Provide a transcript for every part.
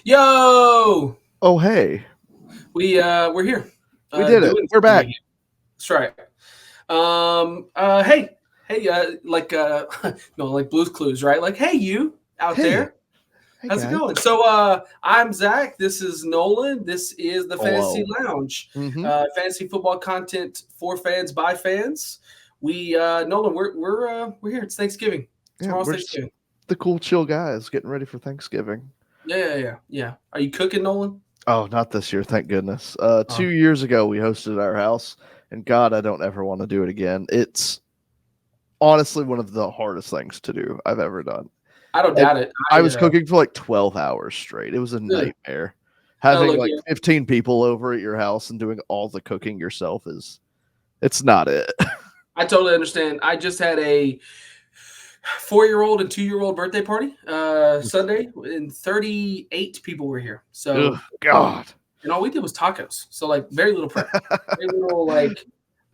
Yo, Oh, hey. we're here. We did it. Doing We're back. That's right. Hey, no, like Blue's Clues, right? Like, hey, you out Hey. there, Hey, how's guys. it going? So, I'm Zach. This is Nolan. This is the Fantasy Lounge. Mm-hmm. Fantasy football content for fans by fans. Nolan, we're here. It's Thanksgiving. Tomorrow's Thanksgiving. The cool, chill guys getting ready for Thanksgiving. Yeah. Are you cooking, Nolan? Oh, not this year, thank goodness. 2 years ago, we hosted our house, and God, I don't ever want to do it again. It's honestly one of the hardest things to do I've ever done. I don't doubt it. I was cooking for like 12 hours straight. It was a nightmare. Having 15 people over at your house and doing all the cooking yourself it's not it. I totally understand. I just had a 4-year-old and 2-year-old birthday party Sunday, and 38 people were here. So, God. And all we did was tacos. So, like, very little prep, very little like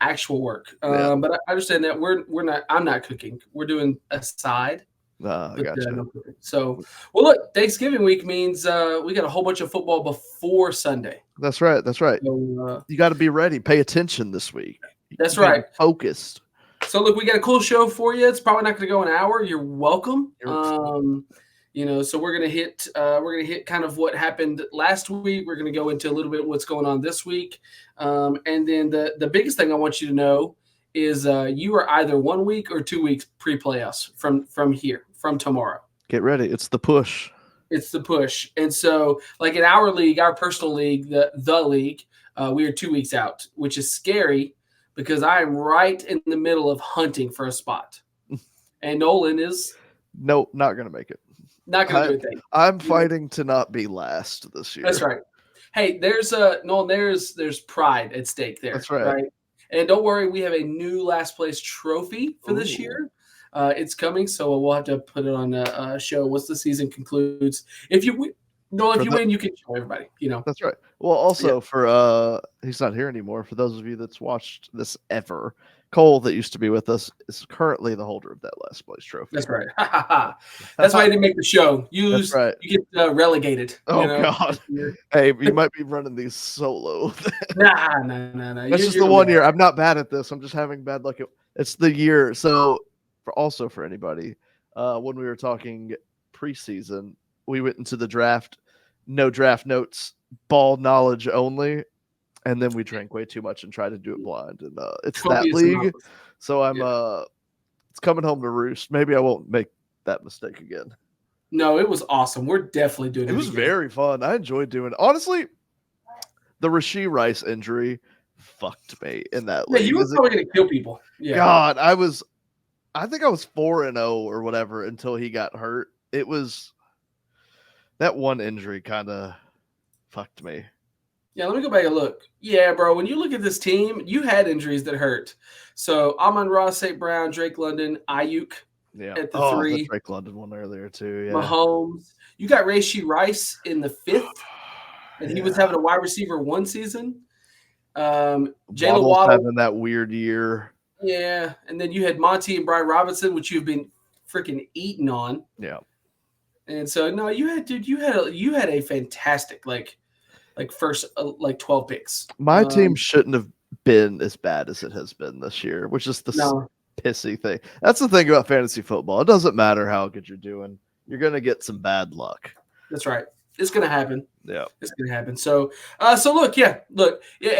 actual work. But I understand that we're not. I'm not cooking. We're doing a side. Gotcha. No cooking. So, well, look, Thanksgiving week means we got a whole bunch of football before Sunday. That's right. So, you got to be ready. Pay attention this week. That's right. Focused. So look, we got a cool show for you. It's probably not going to go an hour. You're welcome. So we're gonna hit kind of what happened last week. We're gonna go into a little bit what's going on this week, and then the biggest thing I want you to know is you are either 1 week or 2 weeks pre-playoffs from tomorrow. Get ready. It's the push. It's the push, and so like in our league, our personal league, the league, we are 2 weeks out, which is scary. Because I am right in the middle of hunting for a spot. And Nolan is... No, not going to make it. Not going to do anything. I'm fighting to not be last this year. That's right. Hey, there's pride at stake there. That's right. And don't worry, we have a new last place trophy for this year. It's coming, so we'll have to put it on a show once the season concludes. If you win, you can show everybody. That's right. Well, also for he's not here anymore. For those of you that's watched this ever, Cole, that used to be with us, is currently the holder of that last place trophy. That's right. That's why I didn't make the show. You get relegated. Oh God! Hey, you might be running these solo. No. That's just the 1 year. I'm not bad at this. I'm just having bad luck. It's the year. So, for anybody, when we were talking preseason, we went into the draft. No draft notes, ball knowledge only, and then we drank way too much and tried to do it blind. And it's that league, so I'm it's coming home to roost. Maybe I won't make that mistake again. No, it was awesome. We're definitely doing it. It was very fun. I enjoyed doing it. Honestly, the Rashee Rice injury fucked me in that league. Yeah, you were probably going to kill people. Yeah. God, I think I was 4-0 or whatever until he got hurt. It was. That one injury kind of fucked me. Yeah, let me go back and look. Yeah, bro, when you look at this team, you had injuries that hurt. So, Amon-Ra, St. Brown, Drake London, Ayuk at the 3. The Drake London one earlier too, yeah. Mahomes. You got Rashee Rice in the 5th, and he was having a wide receiver 1 season. Jalen Waddle having that weird year. Yeah, and then you had Monty and Brian Robinson, which you've been freaking eating on. Yeah. And so no, you had a fantastic like first 12 picks. My team shouldn't have been as bad as it has been this year, which is the pissy thing. That's the thing about fantasy football. It doesn't matter how good you're doing. You're going to get some bad luck. That's right. It's going to happen. Yeah. It's going to happen. So look, at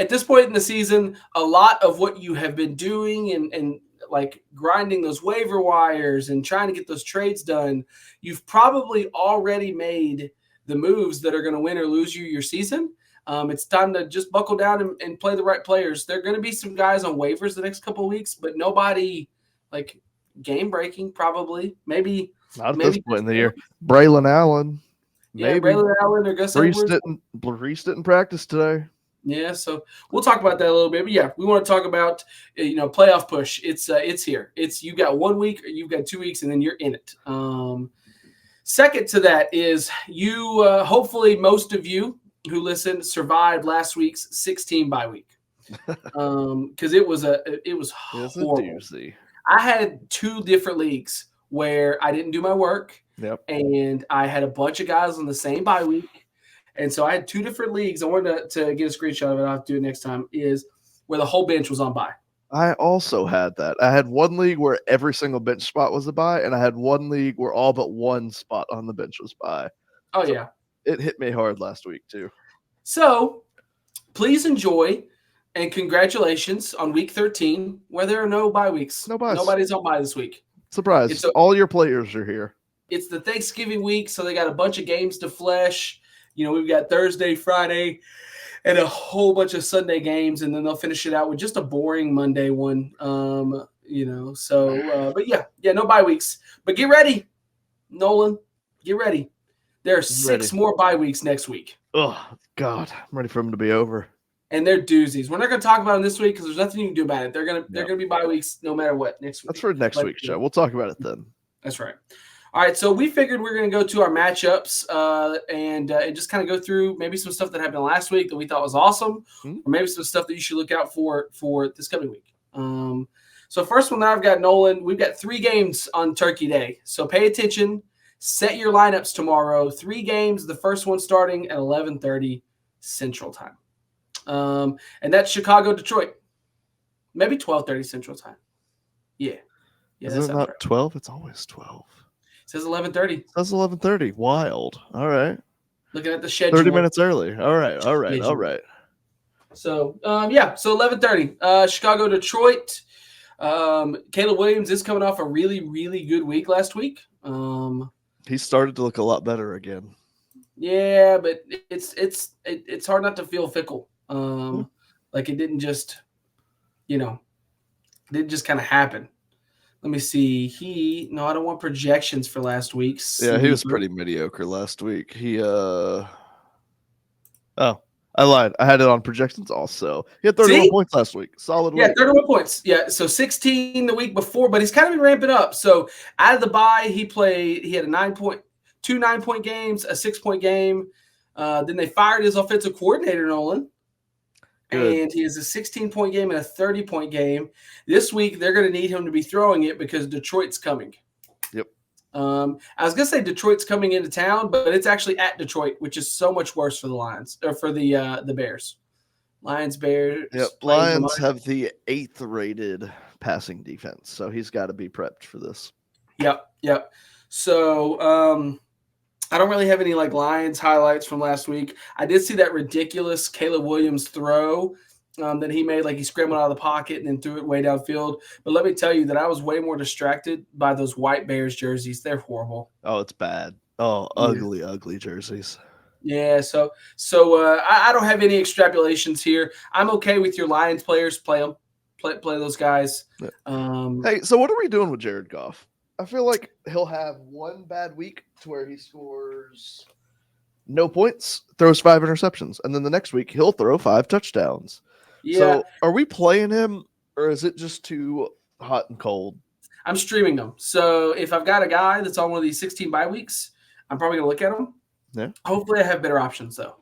this point in the season, a lot of what you have been doing and like grinding those waiver wires and trying to get those trades done, you've probably already made the moves that are going to win or lose you your season. It's time to just buckle down and play the right players. There are going to be some guys on waivers the next couple of weeks, but nobody like game breaking probably. Maybe not at this point in the year. Braylon Allen. Maybe. Braylon Allen or Gus Edwards. Breece didn't practice today. Yeah, so we'll talk about that a little bit. But yeah, we want to talk about playoff push. It's here. It's you got 1 week or you've got 2 weeks, and then you're in it. Second to that is you. Hopefully, most of you who listened survived last week's 16 bye week because it was horrible. I had 2 different leagues where I didn't do my work, and I had a bunch of guys on the same bye week. And so I had 2 different leagues. I wanted to get a screenshot of it. I'll have to do it next time. Is where the whole bench was on bye. I also had that. I had one league where every single bench spot was a bye, and I had one league where all but one spot on the bench was bye. Oh, yeah. It hit me hard last week, too. So please enjoy and congratulations on week 13, where there are no bye weeks. No byes. Nobody's on bye this week. Surprise. All your players are here. It's the Thanksgiving week, so they got a bunch of games to flesh. We've got Thursday, Friday, and a whole bunch of Sunday games, and then they'll finish it out with just a boring Monday one. But no bye weeks. But get ready, Nolan. Get ready. There are 6 more bye weeks next week. Oh, God. I'm ready for them to be over. And they're doozies. We're not going to talk about them this week because there's nothing you can do about it. They're going to be bye weeks no matter what next week. That's for next week's show. We'll talk about it then. That's right. All right, so we figured we're going to go to our matchups and just kind of go through maybe some stuff that happened last week that we thought was awesome, or maybe some stuff that you should look out for this coming week. So first one that I've got, Nolan, we've got 3 games on Turkey Day. So pay attention. Set your lineups tomorrow. 3 games, the first one starting at 11:30 Central Time. And that's Chicago, Detroit. Maybe 12:30 Central Time. Yeah. Is it not 12? It's always 12. It says 11:30. It says 11:30. Wild. All right. Looking at the schedule. 30 minutes early. All right. So, so 11:30. Chicago, Detroit. Caleb Williams is coming off a really, really good week last week. He started to look a lot better again. Yeah, but it's hard not to feel fickle. Like it didn't just, kind of happen. Let me see. I don't want projections for last week's. Yeah, he was pretty mediocre last week. I lied. I had it on projections also. He had 31 points last week. Solid week. Yeah, 31 points. Yeah, so 16 the week before, but he's kind of been ramping up. So out of the bye, he had two 9-point games, a 6-point game. Then they fired his offensive coordinator, Nolan. Good. And he has a 16-point game and a 30-point game. This week, they're going to need him to be throwing it because Detroit's coming. Yep. I was going to say Detroit's coming into town, but it's actually at Detroit, which is so much worse for the Lions or for the Bears. Bears. Yep. Lions have the 8th rated passing defense, so he's got to be prepped for this. Yep. So, I don't really have any Lions highlights from last week. I did see that ridiculous Caleb Williams throw that he made. He scrambled out of the pocket and then threw it way downfield. But let me tell you that I was way more distracted by those white Bears jerseys. They're horrible. Oh, it's bad. Oh, ugly jerseys. Yeah. So I don't have any extrapolations here. I'm okay with your Lions players. Play them. Play those guys. Yeah. Hey, so what are we doing with Jared Goff? I feel like he'll have one bad week to where he scores no points, throws 5 interceptions, and then the next week he'll throw 5 touchdowns. Yeah. So are we playing him, or is it just too hot and cold? I'm streaming them. So if I've got a guy that's on one of these 16 bye weeks, I'm probably going to look at him. Yeah. Hopefully I have better options, though.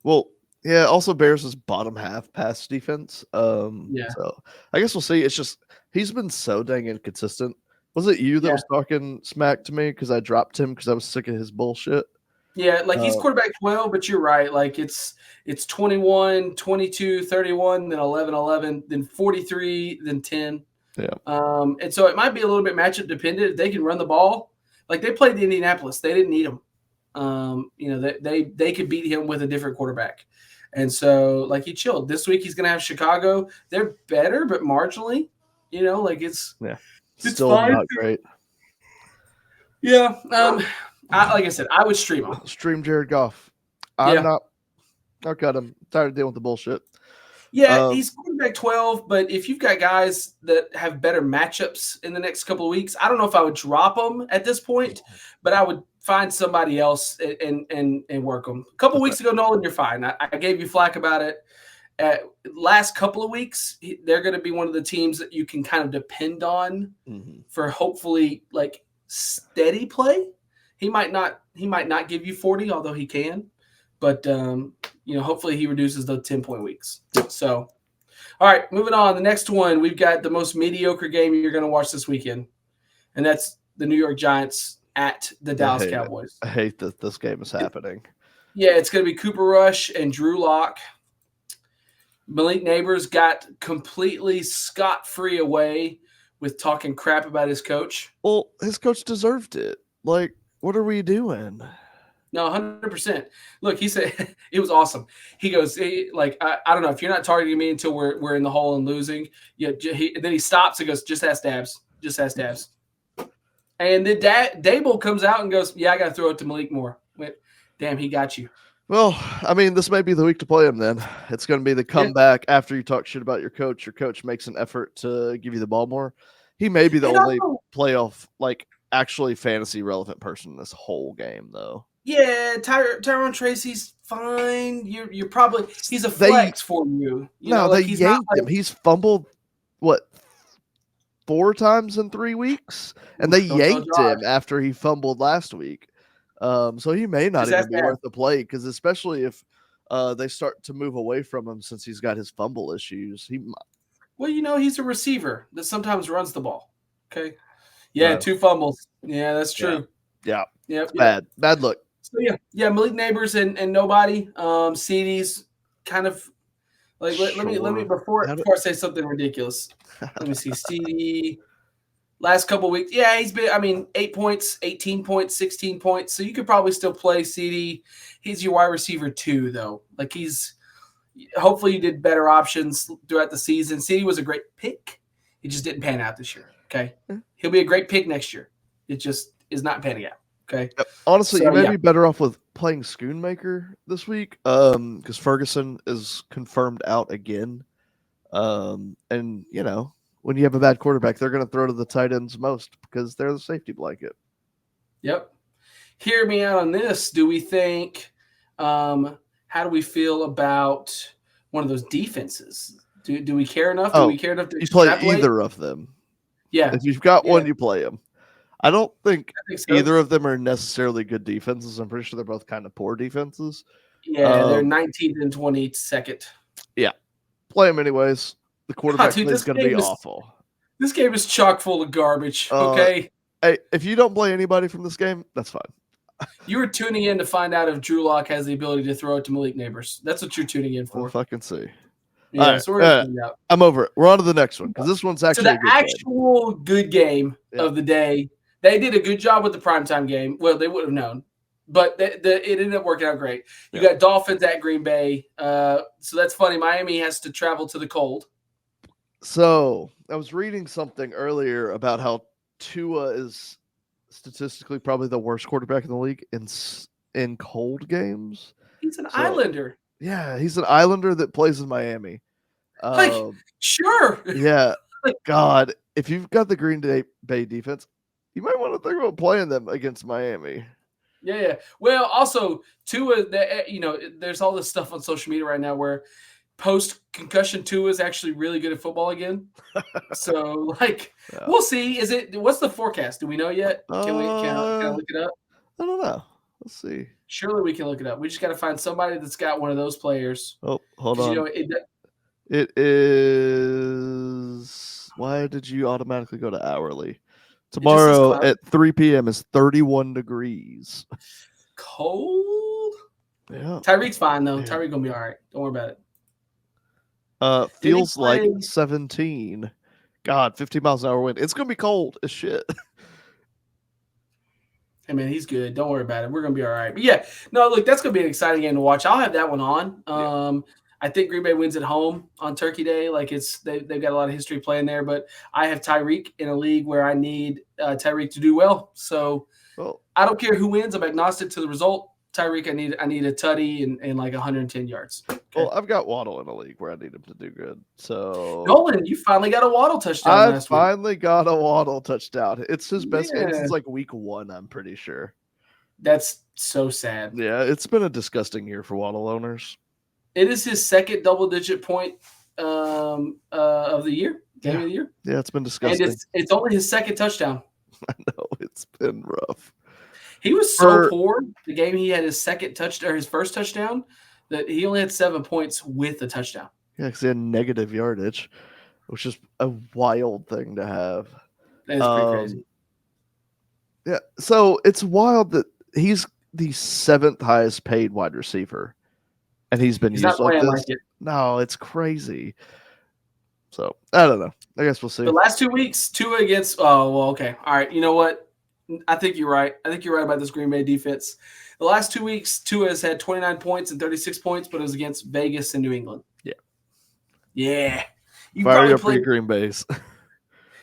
Well, yeah, also Bears is bottom half pass defense. Yeah. So I guess we'll see. It's just he's been so dang inconsistent. Was it you that was talking smack to me because I dropped him because I was sick of his bullshit? Yeah, he's quarterback 12, but you're right. It's 21, 22, 31, then 11, 11, then 43, then 10. Yeah. And so it might be a little bit matchup dependent. If they can run the ball, they played Indianapolis, they didn't need him. They could beat him with a different quarterback. And so he chilled. This week he's going to have Chicago. They're better, but marginally. It's still fine. Not great. Yeah. Like I said, I would stream him. Stream Jared Goff. I'll cut him. Tired of dealing with the bullshit. Yeah, he's quarterback 12, but if you've got guys that have better matchups in the next couple of weeks, I don't know if I would drop them at this point, but I would find somebody else and work them. A couple of weeks ago, Nolan, you're fine. I gave you flack about it. Last couple of weeks, they're going to be one of the teams that you can kind of depend on for hopefully steady play. He might not give you 40, although he can, but hopefully he reduces the 10-point weeks. So, all right, moving on. The next one, we've got the most mediocre game you're going to watch this weekend, and that's the New York Giants at the Dallas Cowboys. I hate that this game is happening. Yeah, it's going to be Cooper Rush and Drew Lock. Malik Neighbors got completely scot-free away with talking crap about his coach. Well, his coach deserved it. Like, what are we doing? No, 100%. Look, he said it was awesome. He goes, I don't know if you're not targeting me until we're in the hole and losing. Yeah, then he stops and goes, just ask Dabs. Just ask Dabs. And then Dable comes out and goes, yeah, I got to throw it to Malik Moore. Went, damn, he got you. Well, I mean, this may be the week to play him then. It's going to be the comeback after you talk shit about your coach. Your coach makes an effort to give you the ball more. He may be the only playoff, like, actually fantasy relevant person in this whole game, though. Yeah, Tyrone Tracy's fine. You're probably he's a flex for you. They yanked him. He's fumbled 4 times in 3 weeks, and they yanked him after he fumbled last week. So he may not even be worth the play, because especially if they start to move away from him since he's got his fumble issues. Well, he's a receiver that sometimes runs the ball. Okay. Yeah, 2 fumbles. Yeah, that's true. Yeah. Yep. Bad look. So yeah, Malik Neighbors and nobody. CD's kind of like let me before I say something ridiculous. Let me see. CD last couple of weeks. Yeah, he's been 8 points, 18 points, 16 points. So you could probably still play CD. He's your wide receiver 2 though. Like hopefully you did better options throughout the season. CD was a great pick. He just didn't pan out this year. Okay. He'll be a great pick next year. It just is not panning out. Okay. Honestly, you may be better off with playing Schoonmaker this week, because Ferguson is confirmed out again. And when you have a bad quarterback, they're going to throw to the tight ends most because they're the safety blanket. Yep. Hear me out on this. Do we think? How do we feel about one of those defenses? Do we care enough? Do we care enough to play either of them? Yeah. If you've got one, you play them. I don't think either of them are necessarily good defenses. I'm pretty sure they're both kind of poor defenses. Yeah, they're 19th and 22nd. Yeah. Play them anyways. The quarterback is going to be awful. This game is chock full of garbage, okay? Hey, if you don't play anybody from this game, that's fine. You were tuning in to find out if Drew Lock has the ability to throw it to Malik Neighbors. That's what you're tuning in for. We'll fucking see. Yeah, right, so we're going to find out. I'm over it. We're on to the next one, because this one's actually a good game of the day. They did a good job with the primetime game. Well, they would have known, but it ended up working out great. You got Dolphins at Green Bay. So that's funny. Miami has to travel to the cold. So I was reading something earlier about how Tua is statistically probably the worst quarterback in the league in cold games. He's an Islander. Yeah, he's an Islander that plays in Miami. Sure. Yeah. God, if you've got the Green Bay defense, you might want to think about playing them against Miami. Yeah. Well, also, Tua, there's all this stuff on social media right now where post-concussion Tua is actually really good at football again. So, we'll see. What's the forecast? Do we know yet? Can we look it up? I don't know. Let's see. Surely we can look it up. We just got to find somebody that's got one of those players. Oh, hold on. It is. Why did you automatically go to hourly? Tomorrow at 3 p.m. is 31 degrees. Cold? Yeah. Tyreek's fine, though. Tyreek going to be all right. Don't worry about it. Feels like 17. God, 50 miles an hour wind. It's going to be cold as shit. Hey, man, he's good. Don't worry about it. We're going to be all right. But, yeah, no, look, that's going to be an exciting game to watch. I'll have that one on. I think Green Bay wins at home on Turkey Day. They've got a lot of history playing there, but I have Tyreek in a league where I need Tyreek to do well. So I don't care who wins. I'm agnostic to the result. Tyreek, I need a tutty and 110 yards. Okay. Well, I've got Waddle in a league where I need him to do good. So Nolan, you finally got a Waddle touchdown last week. I finally got a Waddle touchdown. It's his best game since week 1, I'm pretty sure. That's so sad. Yeah, it's been a disgusting year for Waddle owners. It is his second double-digit point of the year, game of the year. Yeah, it's been disgusting. And it's only his second touchdown. I know, it's been rough. He was so poor the game he had his second touchdown or his first touchdown that he only had 7 points with a touchdown. Yeah, because he had negative yardage, which is a wild thing to have. That is pretty crazy. Yeah, so it's wild that he's the 7th highest paid wide receiver, and he's been He's used not like playing this. like it. No, it's crazy. So I don't know. I guess we'll see. The last 2 weeks, Tua against. Oh well, okay, all right. You know what? I think you're right. I think you're right about this Green Bay defense. The last 2 weeks, Tua has had 29 points and 36 points, but it was against Vegas and New England. Yeah. You Fire probably up for play. your Green Bays.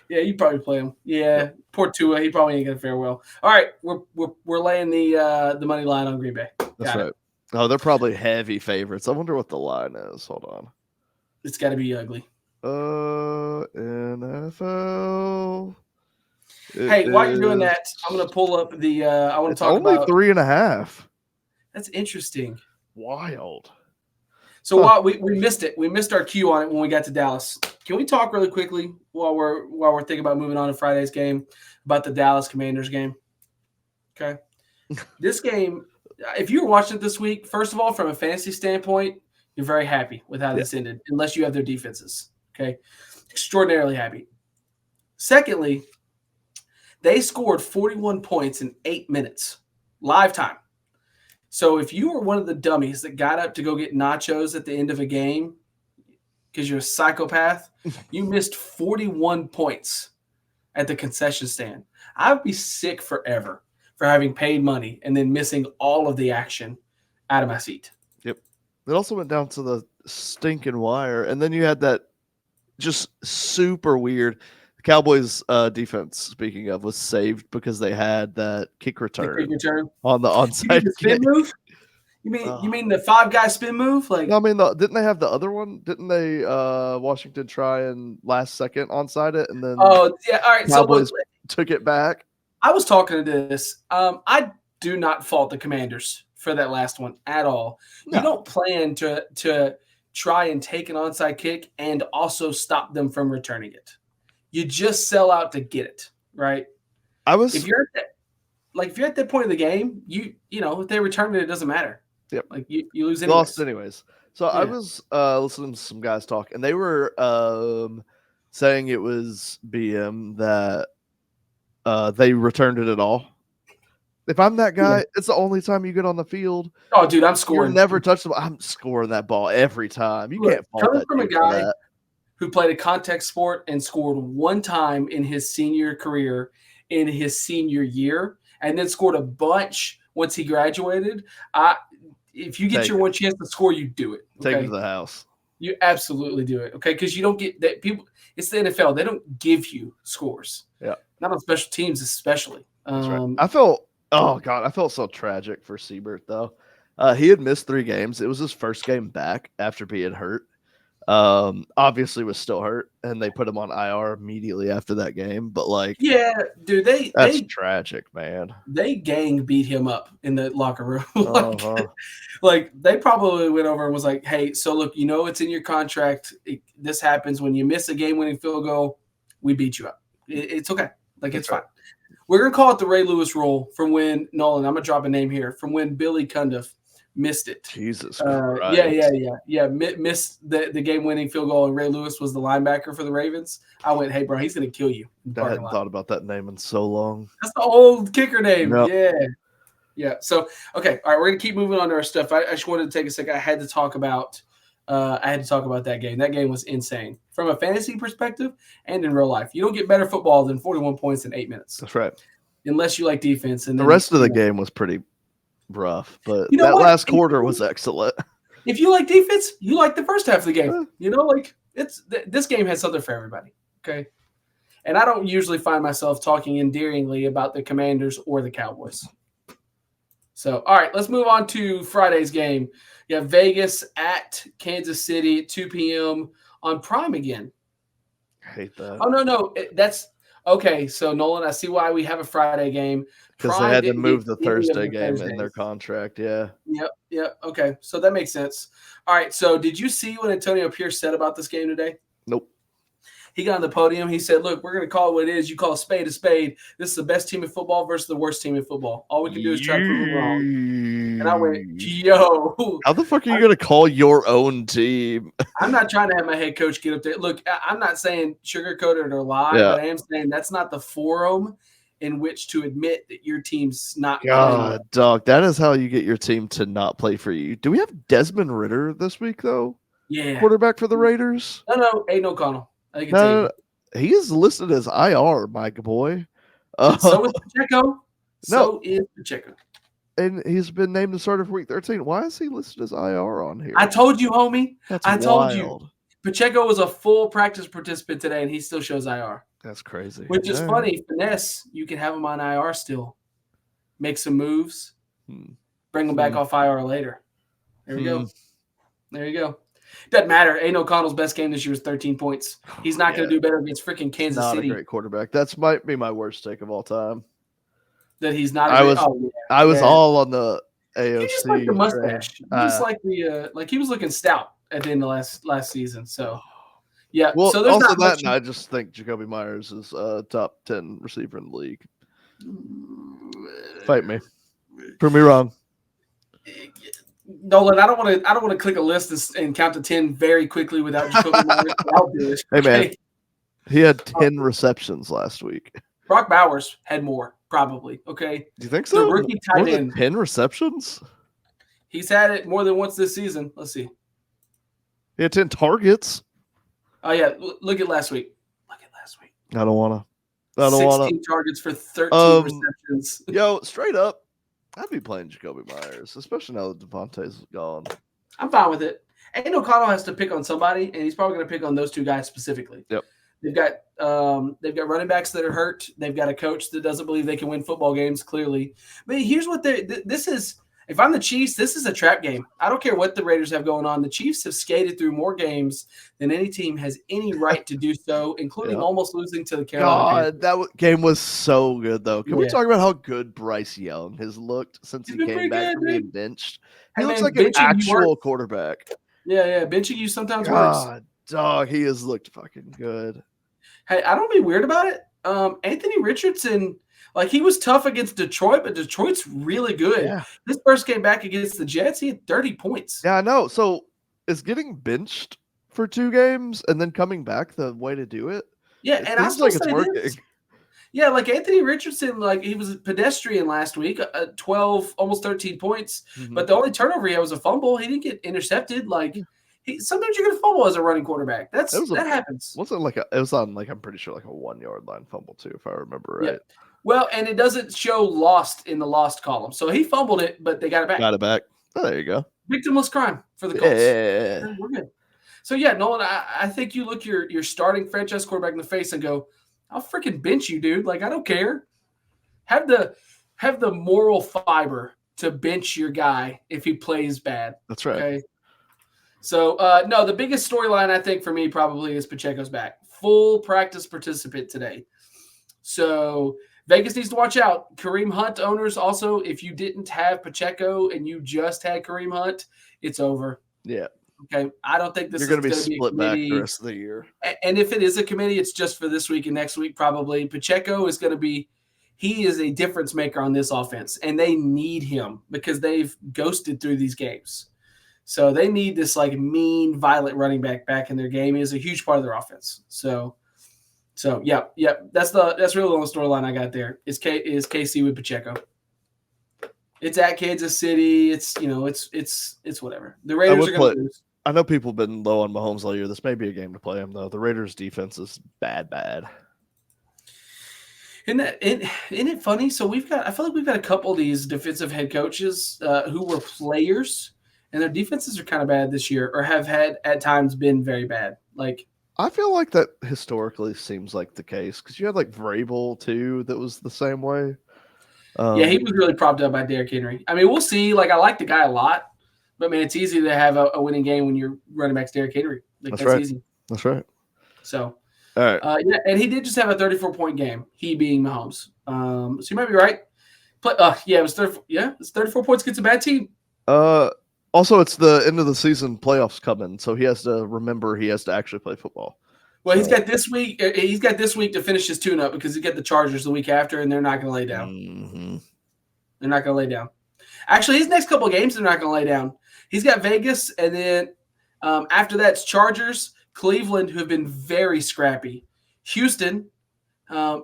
Yeah, you probably play him. Yeah, Yep. Poor Tua. He probably ain't gonna fare well. All right, we're laying the money line on Green Bay. That's right. Oh, they're probably heavy favorites. I wonder what the line is. Hold on. It's got to be ugly. NFL. Hey, while you're doing that, I'm gonna pull up the. I want to talk only about 3.5. That's interesting. Wild. So while we missed it, we missed our cue on it when we got to Dallas. Can we talk really quickly while we're thinking about moving on to Friday's game about the Dallas Commanders game? Okay, this game, if you were watching it this week, first of all, from a fantasy standpoint, you're very happy with how this ended, unless you have their defenses. Okay, extraordinarily happy. Secondly, they scored 41 points in 8 minutes, live time. So if you were one of the dummies that got up to go get nachos at the end of a game because you're a psychopath, you missed 41 points at the concession stand. I would be sick forever for having paid money and then missing all of the action out of my seat. Yep. It also went down to the stinking wire. And then you had that just super weird – Cowboys defense, speaking of, was saved because they had that kick return on the onside spin move. You mean the 5-guy spin move? Like, no, I mean, didn't they have the other one? Didn't they? Washington try and last second onside it, and then oh yeah, all right. Cowboys took it back. I was talking to this. I do not fault the Commanders for that last one at all. No. You don't plan to try and take an onside kick and also stop them from returning it. You just sell out to get it, right? If you're at that point of the game, you know if they return it, it doesn't matter. Yep. Like you lose anyways. Lost anyways. So yeah. I was listening to some guys talk, and they were saying it was BM that they returned it at all. If I'm that guy, it's the only time you get on the field. Oh, dude, I'm scoring. You're never touched the ball. I'm scoring that ball every time. You can't fault coming that from a dude guy for that. Who played a contact sport and scored one time in his senior career in his senior year, and then scored a bunch once he graduated. If you get your one chance to score, you do it. Okay? Take it to the house. You absolutely do it. Okay, because you don't get that people. It's the NFL. They don't give you scores. Yeah, not on special teams, especially. That's right. I felt so tragic for Siebert though. He had missed 3 games. It was his first game back after being hurt. Obviously was still hurt, and they put him on IR immediately after that game. But yeah, dude, that's tragic, man. They gang beat him up in the locker room. Like they probably went over and was like, "Hey, so look, it's in your contract. This happens when you miss a game-winning field goal. We beat you up. It's okay. Like it's fine. We're gonna call it the Ray Lewis rule from when Nolan. I'm gonna drop a name here from when Billy Cundiff missed it. Jesus Christ. Yeah. Missed the game-winning field goal, and Ray Lewis was the linebacker for the Ravens. I went, hey, bro, he's going to kill you. I hadn't thought about that name in so long. That's the old kicker name. Yep. Yeah. So, okay. All right, we're going to keep moving on to our stuff. I just wanted to take a second. I had to talk about that game. That game was insane from a fantasy perspective and in real life. You don't get better football than 41 points in 8 minutes. That's right. Unless you like defense. And the rest of the game was pretty rough, but last quarter was excellent. If you like defense, you like the first half of the game. This game has something for everybody. Okay. And I don't usually find myself talking endearingly about the Commanders or the Cowboys. So, all right, let's move on to Friday's game. You have Vegas at Kansas City at 2 p.m. on Prime again. I hate that. Oh, no. That's okay. So, Nolan, I see why we have a Friday game. Because they had to move the Thursday game in their contract, yeah. Yep. Okay, so that makes sense. All right, so did you see what Antonio Pierce said about this game today? Nope. He got on the podium. He said, look, we're going to call it what it is. You call a spade a spade. This is the best team in football versus the worst team in football. All we can do is try to prove it wrong. And I went, yo. How the fuck are you going to call your own team? I'm not trying to have my head coach get up there. Look, I'm not saying sugarcoat it or lie, but I am saying that's not the forum in which to admit that your team's not playing well. God, dog, that is how you get your team to not play for you. Do we have Desmond Ridder this week, though? Yeah. Quarterback for the Raiders? No, Aiden O'Connell. I think it's No, Aiden. he is listed as IR, Mike boy. So is Pacheco. So is Pacheco. And he's been named the starter for week 13. Why is he listed as IR on here? I told you, homie. I told you. wild. Pacheco was a full practice participant today, and he still shows IR. That's crazy. Which is funny. Finesse, you can have him on IR still. Make some moves. Bring him back off IR later. There we go. There you go. Doesn't matter. Aiden O'Connell's best game this year was 13 points. He's not going to do better against freaking Kansas City. Not a great quarterback. That's might be my worst take of all time. That he's not. I was all on the AOC. He just like the mustache. He was looking stout at the end of last season. So, yeah. Well, so there's also not that, much. and I just think Jacoby Myers is a top 10 receiver in the league. Fight me. Prove me wrong. Nolan, I don't want to click a list and count to 10 very quickly without Jacoby Myers. I'll do this. Hey man, he had 10 receptions last week. Brock Bowers had more, probably. Okay. Do you think so? The rookie tight end. 10 receptions? He's had it more than once this season. Let's see. He had 10 targets. Oh yeah, look at last week. I don't want to. 16 targets for 13 receptions. Yo, straight up, I'd be playing Jacoby Myers, especially now that Devontae's gone. I'm fine with it. Aiden O'Connell has to pick on somebody, and he's probably going to pick on those two guys specifically. Yep. They've got running backs that are hurt. They've got a coach that doesn't believe they can win football games, clearly. But here's what this is. If I'm the Chiefs, this is a trap game. I don't care what the Raiders have going on. The Chiefs have skated through more games than any team has any right to do so, including almost losing to the Carolina. God, that game was so good, though. Can we talk about how good Bryce Young has looked since he came back from being benched? He looks like an actual quarterback. Yeah. Benching you sometimes works. God, dog, he has looked fucking good. Hey, I don't be weird about it. Anthony Richardson, he was tough against Detroit, but Detroit's really good. Yeah. This first game back against the Jets, he had 30 points. Yeah, I know. So is getting benched for 2 games and then coming back the way to do it? Yeah, and I still it's working. Yeah, Anthony Richardson, he was a pedestrian last week, 12, almost 13 points. Mm-hmm. But the only turnover he had was a fumble. He didn't get intercepted. Sometimes you're going to fumble as a running quarterback. That happens. It was on I'm pretty sure a 1 yard line fumble too, if I remember right. Yeah. Well, and it doesn't show lost in the lost column. So he fumbled it, but they got it back. Oh, there you go. Victimless crime for the Colts. Yeah. We're good. So, yeah, Nolan, I think you look your starting franchise quarterback in the face and go, I'll freaking bench you, dude. I don't care. Have the moral fiber to bench your guy if he plays bad. That's right. Okay. So, no, the biggest storyline I think for me probably is Pacheco's back. Full practice participant today. So Vegas needs to watch out. Kareem Hunt owners also, if you didn't have Pacheco and you just had Kareem Hunt, it's over. Yeah. Okay. I don't think you're going to be split back the rest of the year. And if it is a committee, it's just for this week and next week probably. Pacheco is going to be – he is a difference maker on this offense, and they need him because they've ghosted through these games. So they need this mean, violent running back in their game. He is a huge part of their offense. So yeah. That's really the only storyline I got there. Is KC with Pacheco. It's at Kansas City. It's it's whatever. The Raiders are going to lose. I know people have been low on Mahomes all year. This may be a game to play him though. The Raiders' defense is bad. Isn't it funny? So I feel like we've got a couple of these defensive head coaches who were players. And their defenses are kind of bad this year, or have had at times been very bad. I feel like that historically seems like the case because you had Vrabel too that was the same way. Yeah, he was really propped up by Derrick Henry. I mean, we'll see. I like the guy a lot, but man, it's easy to have a winning game when you're running back Derrick Henry. That's right. Easy. That's right. So, all right. Yeah, and he did just have a 34-point game. He being Mahomes. So you might be right. But it was 34. Yeah, it's 34 points against a bad team. Also, it's the end of the season playoffs coming, so he has to remember he has to actually play football. Well, he's got this week. He's got this week to finish his tune-up because he's got the Chargers the week after, and they're not going to lay down. Mm-hmm. They're not going to lay down. Actually, his next couple of games, they're not going to lay down. He's got Vegas, and then after that, it's Chargers, Cleveland, who have been very scrappy. Houston,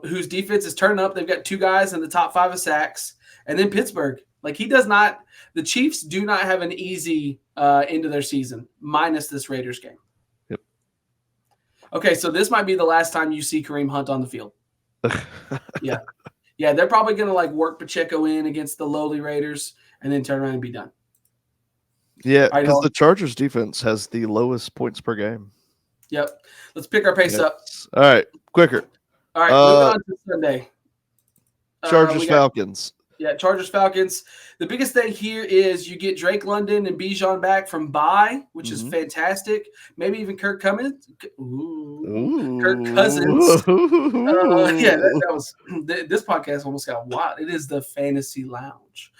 whose defense is turning up. They've got 2 guys in the top 5 of sacks. And then Pittsburgh. Like, he does not – the Chiefs do not have an easy end of their season, minus this Raiders game. Yep. Okay, so this might be the last time you see Kareem Hunt on the field. Yeah. Yeah, they're probably going to, like, work Pacheco in against the lowly Raiders and then turn around and be done. Yeah, because the Chargers defense has the lowest points per game. Yep. Let's pick our pace up. All right, quicker. All right, moving on to Sunday. Chargers-Falcons. Yeah, Chargers-Falcons. The biggest thing here is you get Drake London and Bijan back from bye, which is fantastic. Maybe even Kirk Cousins. Kirk Cousins. That was this podcast almost got wild. It is the Fantasy Lounge.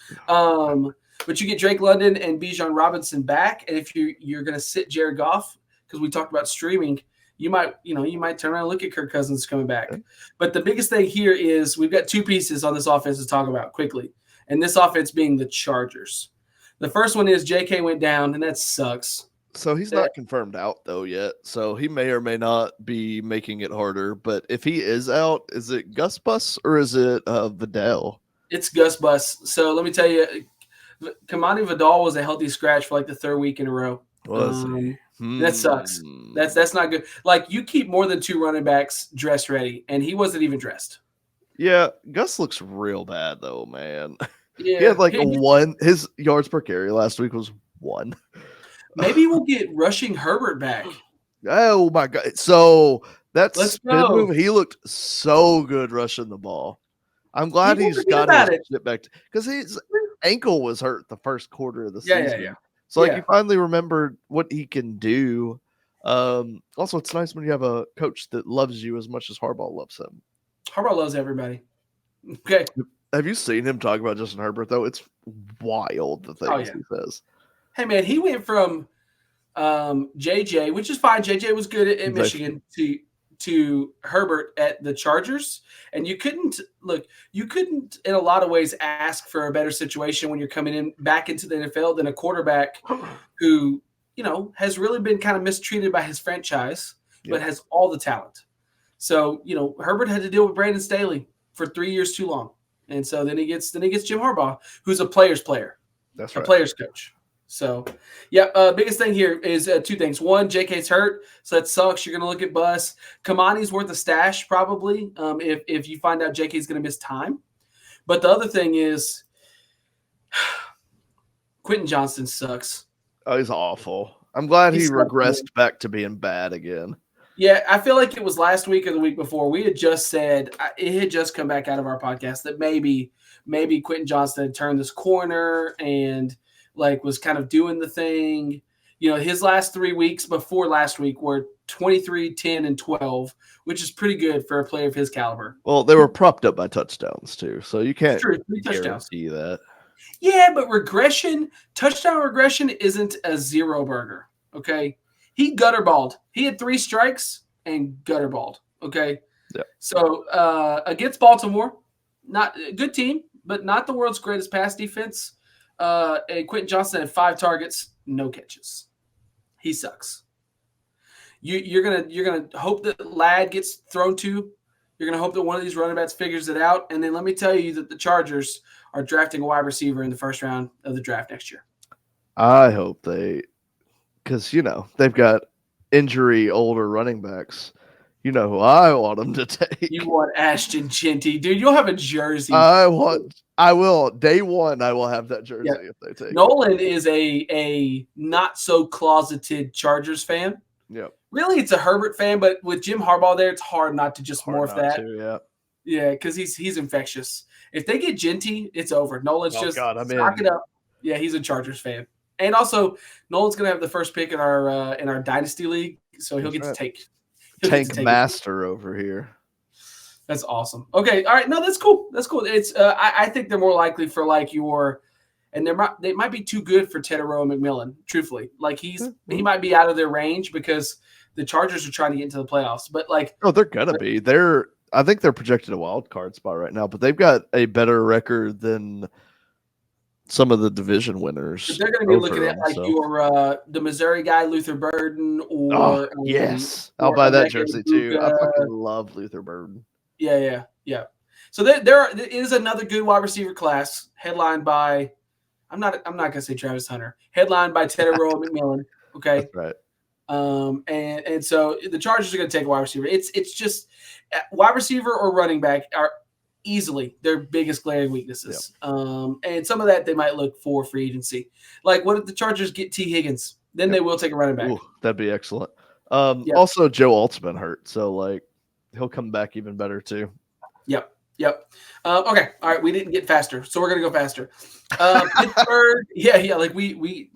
But you get Drake London and Bijan Robinson back, and if you're going to sit Jared Goff, because we talked about streaming, you might turn around and look at Kirk Cousins coming back. But the biggest thing here is we've got 2 pieces on this offense to talk about quickly, and this offense being the Chargers. The first one is J.K. went down, and that sucks. So he's not confirmed out, though, yet. So he may or may not be making it harder. But if he is out, is it Gus Bus or is it Vidal? It's Gus Bus. So let me tell you, Kamani Vidal was a healthy scratch for like the 3rd week in a row. That sucks. That's not good. Like, you keep more than 2 running backs dress ready, and he wasn't even dressed. Yeah, Gus looks real bad though, man. Yeah, he had like 1. His yards per carry last week was 1. Maybe we'll get rushing Herbert back. Oh my god! So that's spin move. He looked so good rushing the ball. I'm glad he's got his shit back because his ankle was hurt the first quarter of the season. Yeah. So he finally remembered what he can do. Also, it's nice when you have a coach that loves you as much as Harbaugh loves him. Harbaugh loves everybody. Okay. Have you seen him talk about Justin Herbert, though? It's wild, the things he says. Hey, man, he went from JJ, which is fine. JJ was good at Michigan, to Herbert at the Chargers. And you couldn't in a lot of ways ask for a better situation when you're coming in back into the NFL than a quarterback who, has really been kind of mistreated by his franchise, but has all the talent. So, Herbert had to deal with Brandon Staley for 3 years too long. And so then he gets Jim Harbaugh, who's a player's player. That's right. A player's coach. So, biggest thing here is 2 things. 1, JK's hurt, so that sucks. You're going to look at Bus. Kamani's worth a stash probably if you find out JK's going to miss time. But the other thing is Quentin Johnston sucks. Oh, he's awful. I'm glad he regressed back to being bad again. Yeah, I feel like it was last week or the week before. We had just said it had just come back out of our podcast that maybe Quentin Johnston had turned this corner and was kind of doing the thing. His last 3 weeks before last week were 23, 10, and 12, which is pretty good for a player of his caliber. Well, they were propped up by touchdowns too, so you can't guarantee that. Yeah, but touchdown regression isn't a zero burger, okay? He gutterballed. He had 3 strikes and gutterballed, okay? Yeah. So against Baltimore, not a good team, but not the world's greatest pass defense. And Quentin Johnston had 5 targets, no catches. He sucks. You're gonna hope that Ladd gets thrown to. You're gonna hope that one of these running backs figures it out. And then let me tell you that the Chargers are drafting a wide receiver in the first round of the draft next year. I hope because they've got injury older running backs. You know who I want them to take. You want Ashton Jeanty, dude. You'll have a jersey. I will. Day one, I will have that jersey if they take Nolan is a not so closeted Chargers fan. Yeah. Really, it's a Herbert fan, but with Jim Harbaugh there, it's hard not to just morph that. Yeah, because he's infectious. If they get Jeanty, it's over. Nolan's knock it up. Yeah, he's a Chargers fan. And also, Nolan's going to have the first pick in our Dynasty League, so he'll get to take Tank Master over here. That's awesome. Okay, all right. No, that's cool. That's cool. It's I think they're more likely for and they might be too good for Tedero and McMillan. Truthfully, he might be out of their range because the Chargers are trying to get into the playoffs. But they're gonna be. I think they're projected a wild card spot right now, but they've got a better record than some of the division winners. They're going to be looking at the Missouri guy, Luther Burden, or yes, I'll buy that jersey too. I fucking love Luther Burden. Yeah. So there is another good wide receiver class headlined by I'm not gonna say Travis Hunter, headlined by Teddy McMillan. Okay. That's right. And so the Chargers are going to take a wide receiver. It's just wide receiver or running back are easily their biggest glaring weaknesses. Yep. And some of that they might look for free agency. Like, what if the Chargers get T. Higgins? Then they will take a running back. Ooh, that'd be excellent. Also, Joe Alt's been hurt, so like he'll come back even better too. Yep. Okay. All right. We didn't get faster, so we're gonna go faster. Pittsburgh. Yeah. Like we.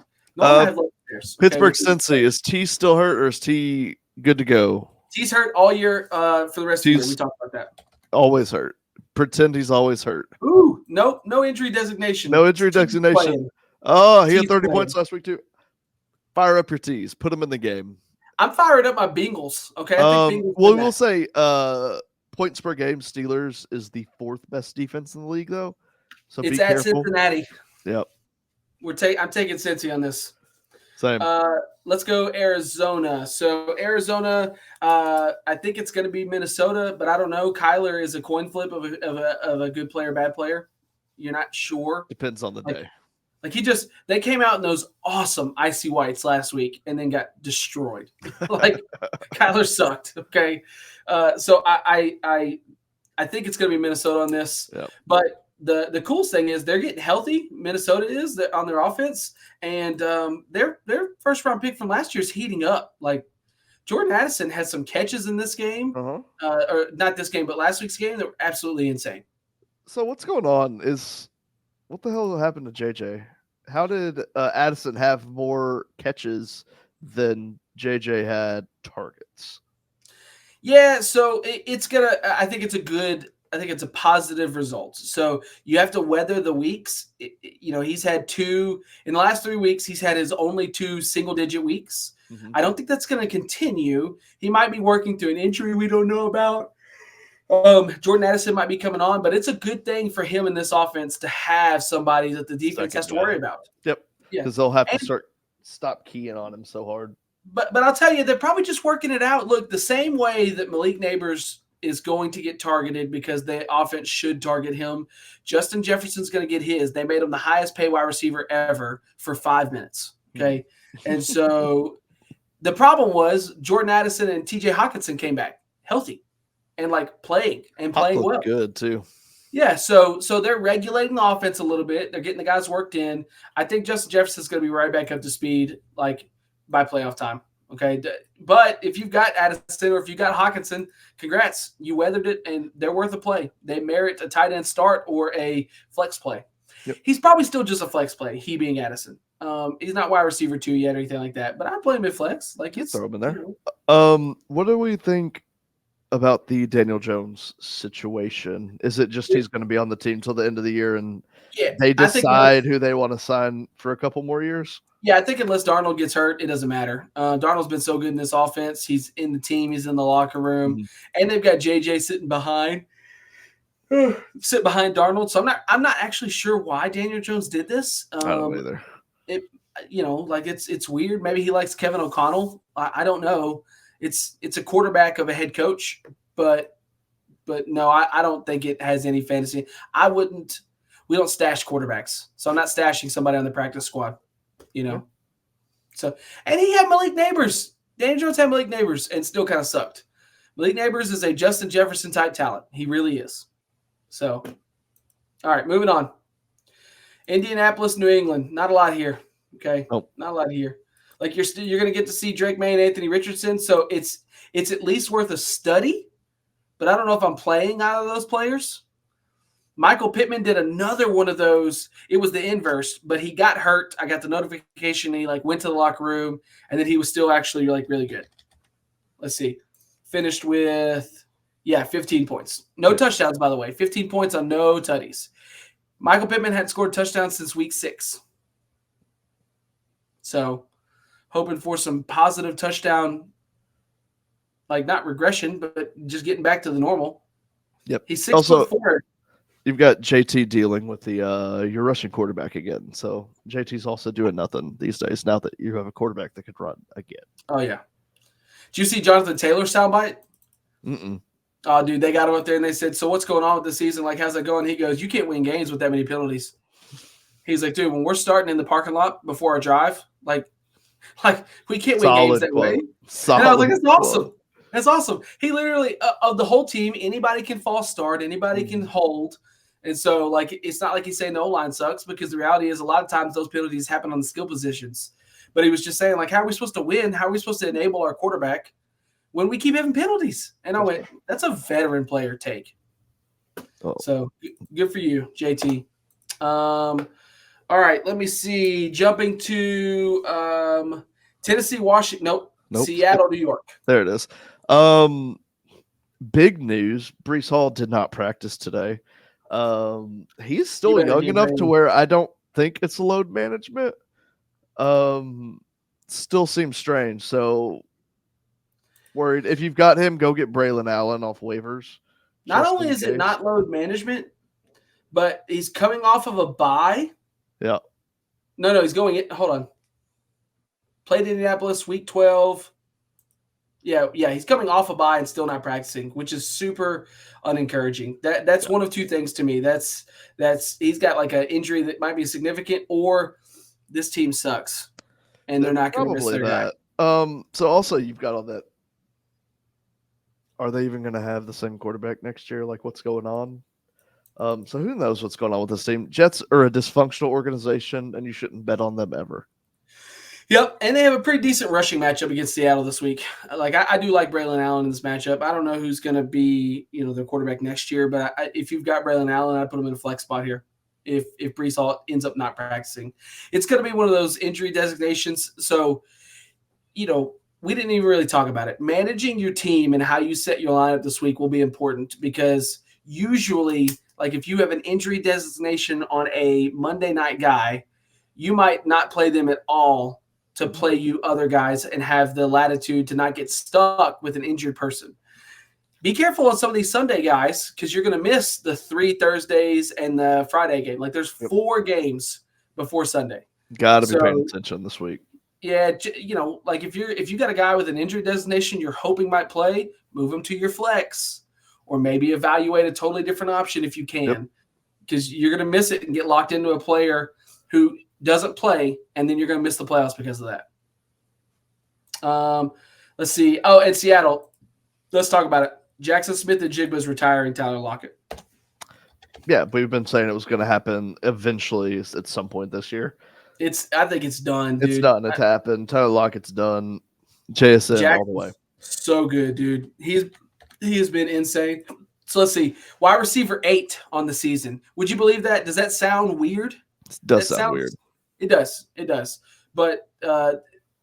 Pittsburgh Cincy. Is T still hurt or is T good to go? T's hurt all year for the rest of the year. We talked about that. Always hurt. Pretend he's always hurt. Ooh, no injury designation. No injury designation. Oh, he had 30 points last week too. Fire up your T's. Put them in the game. I'm firing up my Bengals. Okay. We'll say points per game. Steelers is the 4th best defense in the league, though. So it's be at careful. Cincinnati. Yep. I'm taking Cincy on this. Same. Let's go Arizona. So Arizona, I think it's going to be Minnesota, but I don't know. Kyler is a coin flip of a good player, bad player. You're not sure. Depends on the day. Like they came out in those awesome icy whites last week and then got destroyed. Like Kyler sucked. Okay. So I think it's going to be Minnesota on this, yep. But the coolest thing is they're getting healthy. Minnesota is on their offense, and their first round pick from last year is heating up. Like Jordan Addison had some catches in this game, or not this game, but last week's game that were absolutely insane. So what's going on is what the hell happened to JJ? How did Addison have more catches than JJ had targets? Yeah, so I think it's a positive result. So you have to weather the weeks. He's had in the last 3 weeks, he's had his only 2 single-digit weeks. Mm-hmm. I don't think that's going to continue. He might be working through an injury we don't know about. Jordan Addison might be coming on, but it's a good thing for him in this offense to have somebody that the defense has to worry about. Yep. Because they'll have to stop keying on him so hard. But I'll tell you, they're probably just working it out. Look, the same way that Malik Neighbors is going to get targeted because the offense should target him, Justin Jefferson's going to get his. They made him the highest paid wide receiver ever for 5 minutes. Okay. And so the problem was Jordan Addison and TJ Hawkinson came back healthy and playing well. Good too. Yeah. So they're regulating the offense a little bit. They're getting the guys worked in. I think Justin Jefferson's going to be right back up to speed, by playoff time. Okay. But if you've got Addison or if you got Hawkinson, congrats. You weathered it and they're worth a play. They merit a tight end start or a flex play. Yep. He's probably still just a flex play, he being Addison. He's not wide receiver 2 yet or anything like that, but I'd play him at flex. Throw him in there. What do we think about the Daniel Jones situation? Is it just he's going to be on the team till the end of the year and they decide who they want to sign for a couple more years? Yeah, I think unless Darnold gets hurt, it doesn't matter. Darnold's been so good in this offense. He's in the team. He's in the locker room. And they've got JJ sitting behind Darnold. So I'm not actually sure why Daniel Jones did this. I don't either. It's weird. Maybe he likes Kevin O'Connell. I don't know. It's a quarterback of a head coach, but no, I don't think it has any fantasy. We don't stash quarterbacks. So I'm not stashing somebody on the practice squad. So, and he had Malik Neighbors. Daniel Jones had Malik Neighbors and still kind of sucked. Malik Neighbors is a Justin Jefferson type talent. He really is. So, all right, moving on. Indianapolis, New England. Not a lot here. Okay. Nope. Not a lot here. You're going to get to see Drake May and Anthony Richardson. So it's at least worth a study, but I don't know if I'm playing out of those players. Michael Pittman did another one of those. It was the inverse, but he got hurt. I got the notification. He went to the locker room, and then he was still actually really good. Let's see. Finished with 15 points. No touchdowns, by the way. 15 points on no tutties. Michael Pittman hadn't scored touchdowns since week 6. So, hoping for some positive touchdown, not regression, but just getting back to the normal. Yep. He's 6'4". You've got JT dealing with your Russian quarterback again. So JT's also doing nothing these days now that you have a quarterback that could run again. Oh, yeah. Did you see Jonathan Taylor's soundbite? Mm-mm. Oh, dude, they got him up there and they said, so what's going on with the season? Like, how's that going? He goes, you can't win games with that many penalties. He's like, dude, when we're starting in the parking lot before our drive, like we can't win games that way. And I was like, that's awesome. That's awesome. He literally, of the whole team, anybody can false start, anybody can hold. And so, like, it's not like he's saying the O-line sucks, because the reality is a lot of times those penalties happen on the skill positions. But he was just saying, like, how are we supposed to win? How are we supposed to enable our quarterback when we keep having penalties? And I went, that's a veteran player take. Oh. So good for you, JT. All right, let me see. Jumping to Tennessee, Washington. Nope. Seattle, New York. There it is. Big news. Breece Hall did not practice today. He's still young enough to where I don't think it's load management. Still seems strange. So worried. If you've got him, go get Braylon Allen off waivers. Not only is it not load management, but he's coming off of a bye. Yeah. No, he's going in. Hold on. Played Indianapolis week 12. Yeah, he's coming off a bye and still not practicing, which is super unencouraging. That's one of two things to me. That's he's got like an injury that might be significant, or this team sucks and they're not going to miss their guy. So also you've got all that. Are they even going to have the same quarterback next year? Like, what's going on? So who knows what's going on with this team? Jets are a dysfunctional organization, and you shouldn't bet on them ever. Yep, and they have a pretty decent rushing matchup against Seattle this week. Like, I do like Braylon Allen in this matchup. I don't know who's going to be, their quarterback next year, but if you've got Braylon Allen, I'd put him in a flex spot here. If Breece Hall ends up not practicing, it's going to be one of those injury designations. So, we didn't even really talk about it. Managing your team and how you set your lineup this week will be important, because usually, like, if you have an injury designation on a Monday night guy, you might not play them at all to play you other guys and have the latitude to not get stuck with an injured person. Be careful on some of these Sunday guys, because you're going to miss the 3 Thursdays and the Friday game. Like, there's 4 games before Sunday. Got to be paying attention this week. Yeah, like if you got a guy with an injury designation you're hoping might play, move him to your flex, or maybe evaluate a totally different option if you can, because you're going to miss it and get locked into a player who doesn't play, and then you're going to miss the playoffs because of that. Let's see. Oh, and Seattle. Let's talk about it. Jackson Smith and Jigba is retiring Tyler Lockett. Yeah, we've been saying it was going to happen eventually at some point this year. I think it's done, dude. It's done. It's happened. Tyler Lockett's done. JSN all the way. So good, dude. He has been insane. So let's see. Wide receiver 8 on the season. Would you believe that? Does that sound weird? It does sound weird. It does. It does. But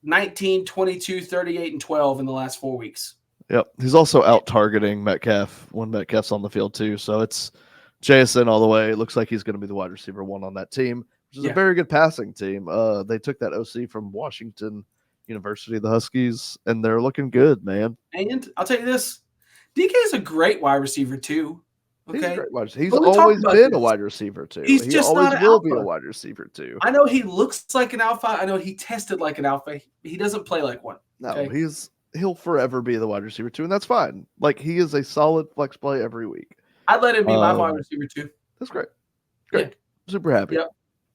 19, 22, 38, and 12 in the last 4 weeks. Yep. He's also out targeting Metcalf when Metcalf's on the field too. So it's JSN all the way. It looks like he's going to be the wide receiver 1 on that team, which is a very good passing team. They took that OC from Washington University, the Huskies, and they're looking good, man. And I'll tell you this, DK is a great wide receiver too. Okay, he's always been a wide receiver too. He just always will be a wide receiver too. I know he looks like an alpha. I know he tested like an alpha. He doesn't play like one. No, he'll forever be the wide receiver too, and that's fine. Like, he is a solid flex play every week. I'd let him be my wide receiver too. That's great. Great. Yeah. Super happy.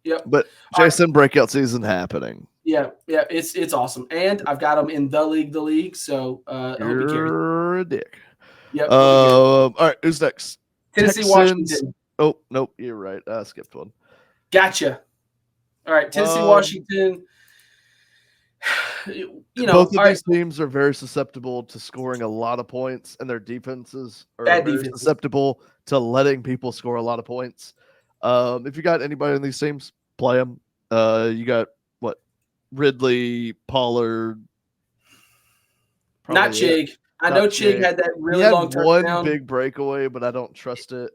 Yep. But Jason, breakout season happening. Yeah, it's awesome. And I've got him in the league. So you're a dick. Yep. All right, who's next? Tennessee, Washington. Oh, nope, you're right. I skipped one. Gotcha. All right, Tennessee, Washington. Both of these teams are very susceptible to scoring a lot of points, and their defenses are very susceptible to letting people score a lot of points. If you got anybody in these teams, play them. You got Ridley, Pollard. Not Chig. I know Chig had that really long touchdown. One big breakaway, but I don't trust it.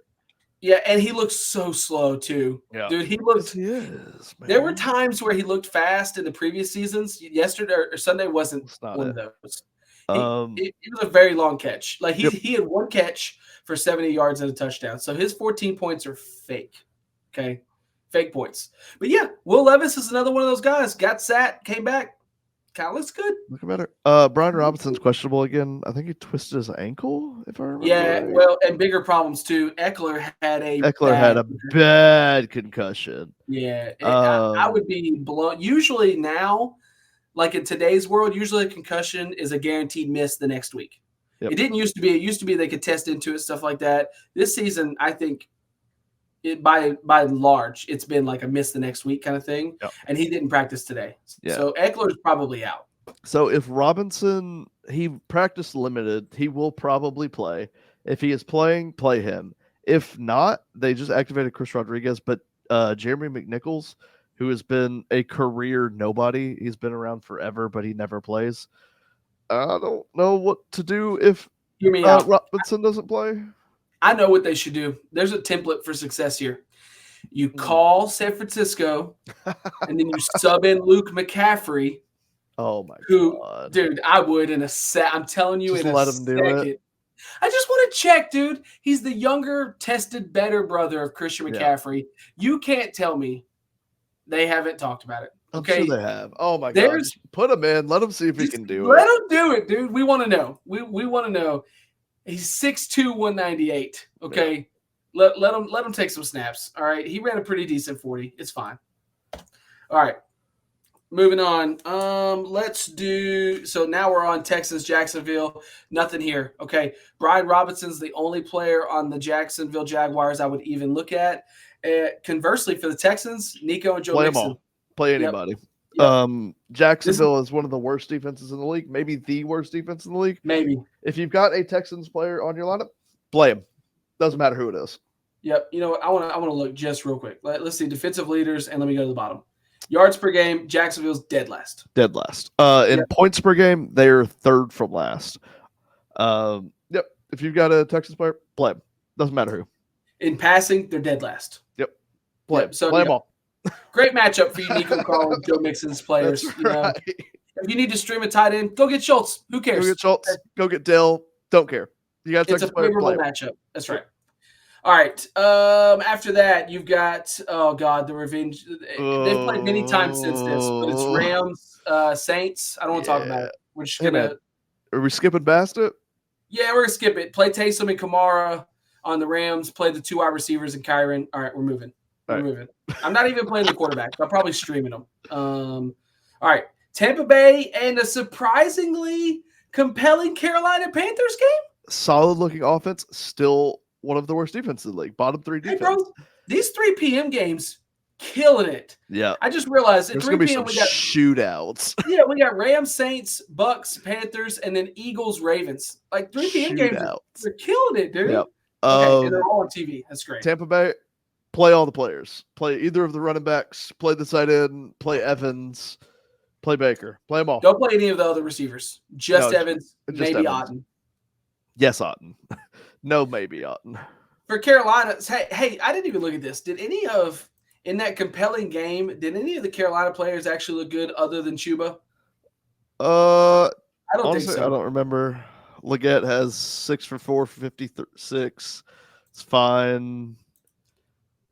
Yeah, and he looks so slow too. Yeah. Dude, he looked. He is, man. There were times where he looked fast in the previous seasons. Yesterday or Sunday wasn't one of those. It was a very long catch. Like he had one catch for 70 yards and a touchdown. So his 14 points are fake. Okay, fake points. But yeah, Will Levis is another one of those guys. Got sat, came back. kind of looks good. Looking better. Brian Robinson's questionable again. I think he twisted his ankle, if I remember. Yeah, right. well, and bigger problems too. Eckler had a bad concussion. Yeah, I would be blown. Usually now, like in today's world, usually a concussion is a guaranteed miss the next week. Yep. It didn't used to be. It used to be they could test into it, stuff like that. This season, I think, by and large, it's been like a miss the next week kind of thing. Yep. And he didn't practice today. Yeah. So Eckler's probably out. So if Robinson, he practiced limited, he will probably play. If he is playing, play him. If not, they just activated Chris Rodriguez. But Jeremy McNichols, who has been a career nobody, he's been around forever, but he never plays. I don't know what to do if Robinson doesn't play. I know what they should do. There's a template for success here. You call San Francisco, and then you sub in Luke McCaffrey. Oh my God, dude! I would in a set. I'm telling you, just let him do it. I just want to check, dude. He's the younger, tested, better brother of Christian McCaffrey. Yeah. You can't tell me they haven't talked about it. Okay, I'm sure they have. Oh my God, put him in. Let him see if he can do it. Let him do it, dude. We want to know. We want to know. He's 6'2", 198. Okay, yeah. let him take some snaps. All right, he ran a pretty decent 40. It's fine. All right. Moving on. Let's do. So now we're on Texans, Jacksonville. Nothing here. Okay. Brian Robinson's the only player on the Jacksonville Jaguars I would even look at. Conversely, for the Texans, Nico and Joe play Mixon. Them all. Play anybody. Yep. Jacksonville is one of the worst defenses in the league. Maybe the worst defense in the league. Maybe. If you've got a Texans player on your lineup, play him. Doesn't matter who it is. Yep. You know what? I want to look just real quick. Let's see defensive leaders, and let me go to the bottom. Yards per game, Jacksonville's dead last. Dead last. In points per game, they're third from last. Yep. If you've got a Texans player, play him. Doesn't matter who. In passing, they're dead last. Yep. Play him. So play them all. Great matchup for you, Nico Carl and Joe Mixon's players. That's you know, right. if you need to stream a tight end, go get Schultz. Who cares? Go get Schultz. Go get Dill. Don't care. You got it's a favorable matchup. That's right. All right. After that, you've got the revenge. They've played many times since this, but it's Rams, Saints. I don't want to talk about it. We're just gonna. Are we skipping past it? Yeah, we're gonna skip it. Play Taysom and Kamara on the Rams. Play the 2 wide receivers and Kyron. All right, we're moving. We're moving. I'm not even playing the quarterback. I'm probably streaming them. All right, Tampa Bay and a surprisingly compelling Carolina Panthers game. Solid looking offense. Still one of the worst defenses in the league. Bottom 3 defense. Hey, bro, these 3 p.m. games, killing it. Yeah. I just realized at 3 p.m. we got shootouts. Yeah, we got Rams, Saints, Bucks, Panthers, and then Eagles, Ravens. Like 3 p.m. games, they're killing it, dude. Yep. Okay, and they're all on TV. That's great. Tampa Bay, play all the players. Play either of the running backs. Play the tight end. Play Evans. Play Baker. Play them all. Don't play any of the other receivers. Just Evans, maybe Otten. Yes, Otten. No, maybe Otten. For Carolina, hey, I didn't even look at this. In that compelling game, did any of the Carolina players actually look good other than Chuba? I don't honestly think so. I don't remember. Leggett has 6 for 4 for 56. It's fine.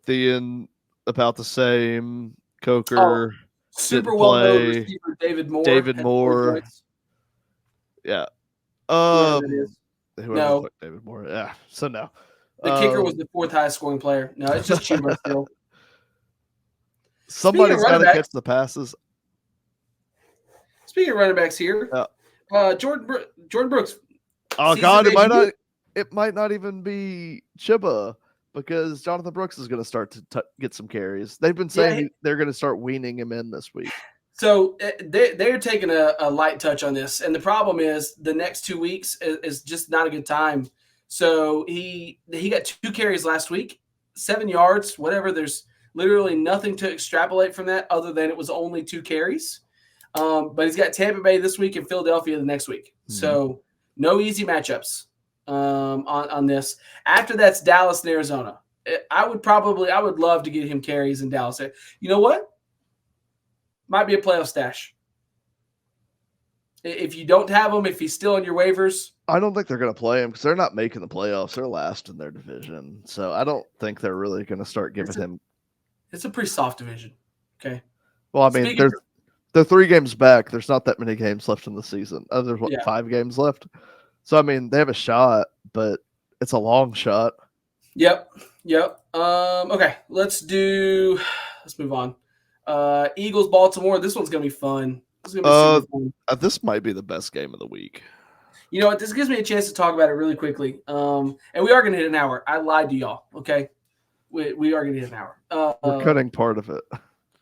Thean about the same. Coker. Super well-known receiver David Moore. David Moore. Yeah. No. David Moore. Yeah. So no. The kicker was the 4th highest scoring player. No, it's just Chuba still. Somebody's got to catch the passes. Speaking of running backs here, Jordan Brooks. Oh God, it might not even be Chuba because Jonathan Brooks is going to start to get some carries. They've been saying they're going to start weaning him in this week. So they're taking a light touch on this, and the problem is the next 2 weeks is just not a good time. So he got 2 carries last week, 7 yards, whatever. There's literally nothing to extrapolate from that other than it was only 2 carries. But he's got Tampa Bay this week and Philadelphia the next week. Mm-hmm. So no easy matchups on this. After that's Dallas and Arizona. I would love to get him carries in Dallas. You know what? Might be a playoff stash. If you don't have him, if he's still on your waivers. I don't think they're going to play him because they're not making the playoffs. They're last in their division. So I don't think they're really going to start giving him. It's a pretty soft division. Okay. Well, I mean, they're they're 3 games back. There's not that many games left in the season. There's 5 games left. So I mean, they have a shot, but it's a long shot. Yep. Okay, let's move on. Eagles, Baltimore. This one's gonna be fun. This is gonna be super fun. This might be the best game of the week. You know what? This gives me a chance to talk about it really quickly. And we are gonna hit an hour. I lied to y'all. Okay, we are gonna hit an hour. We're cutting part of it.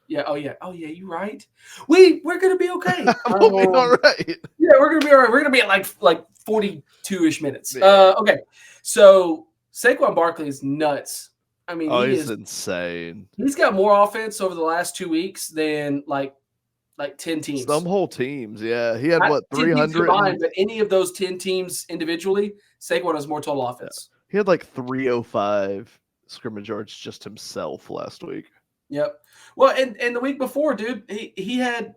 Yeah. Oh yeah. You're right. We're gonna be okay. We'll be all right. Yeah, we're gonna be all right. We're gonna be at like 42-ish minutes. Okay. So Saquon Barkley is nuts. I mean, he's insane. He's got more offense over the last 2 weeks than like 10 teams. Some whole teams, yeah. He had 300 combined, but any of those 10 teams individually, Saquon has more total offense. Yeah. He had like 305 scrimmage yards just himself last week. Yep. Well, and the week before, dude, he had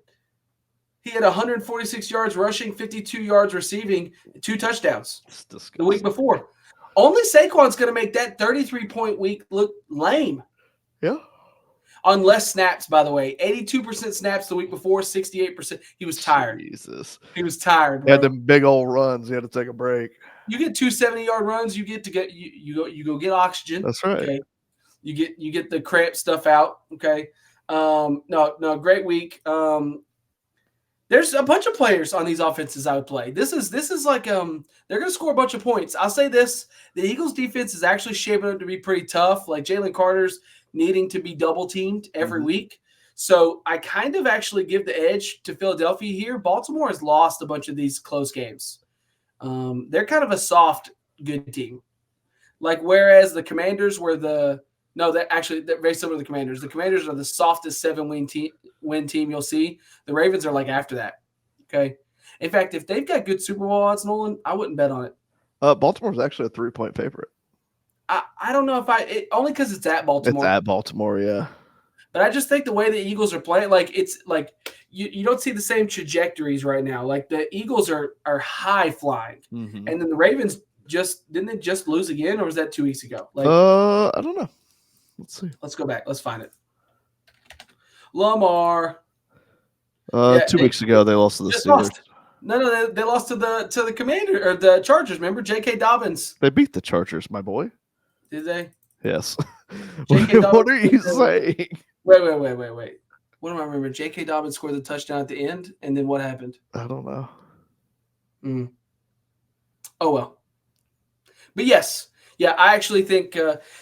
146 yards rushing, 52 yards receiving, 2 touchdowns. The week before. Only Saquon's going to make that 33-point week look lame. Yeah. On less snaps, by the way. 82% snaps the week before, 68%. He was tired. Jesus. He was tired, bro. He had them big old runs. He had to take a break. You get 2 70-yard runs, you go get oxygen. That's right. Okay. You get the cramp stuff out. Okay. No, great week. There's a bunch of players on these offenses I would play. This is like they're going to score a bunch of points. I'll say this: the Eagles' defense is actually shaping up to be pretty tough. Like Jalen Carter's needing to be double teamed every week, so I kind of actually give the edge to Philadelphia here. Baltimore has lost a bunch of these close games. They're kind of a soft good team. Like whereas the Commanders were they're very similar to the Commanders. The Commanders are the softest 7-win team you'll see. The Ravens are like after that. Okay. In fact, if they've got good Super Bowl odds, Nolan, I wouldn't bet on it. Baltimore's actually a 3-point favorite. I don't know if only because it's at Baltimore. It's at Baltimore, yeah. But I just think the way the Eagles are playing, like it's like you don't see the same trajectories right now. Like the Eagles are high flying, and then the Ravens didn't they just lose again, or was that 2 weeks ago? Like I don't know. Let's see. Let's go back. Let's find it. Lamar. 2 weeks ago they lost to the Steelers. No, they lost to the Commander or the Chargers. Remember J.K. Dobbins? They beat the Chargers, my boy. Did they? Yes. What are you saying? Wait. What am I remembering? J.K. Dobbins scored the touchdown at the end, and then what happened? I don't know. Oh well. But yes. Yeah, I actually think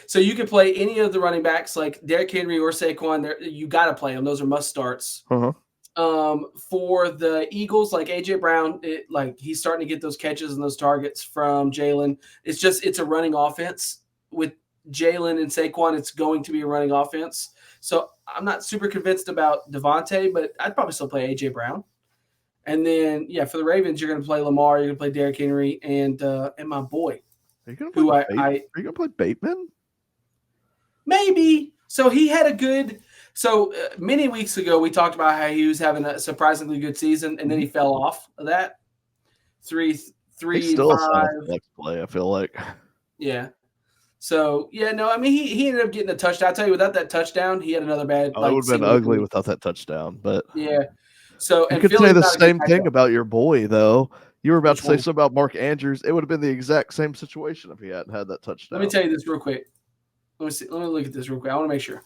so. You could play any of the running backs like Derrick Henry or Saquon. You got to play them; those are must starts. For the Eagles, like AJ Brown, he's starting to get those catches and those targets from Jalen. It's a running offense with Jalen and Saquon. It's going to be a running offense. So I'm not super convinced about Devontae, but I'd probably still play AJ Brown. And then for the Ravens, you're going to play Lamar, you're going to play Derrick Henry, and my boy. Are you going to play Bateman? Maybe. So he had a good – so many weeks ago we talked about how he was having a surprisingly good season, and then he fell off of that. 3 still 5. Flex play, I feel like. Yeah. So, I mean, he ended up getting a touchdown. I'll tell you, without that touchdown, he had another bad – it would have been ugly without that touchdown, but – yeah. So you could say the same thing about your boy, though. You were about to say something about Mark Andrews. It would have been the exact same situation if he hadn't had that touchdown. Let me tell you this real quick. Let me see. Let me look at this real quick. I want to make sure.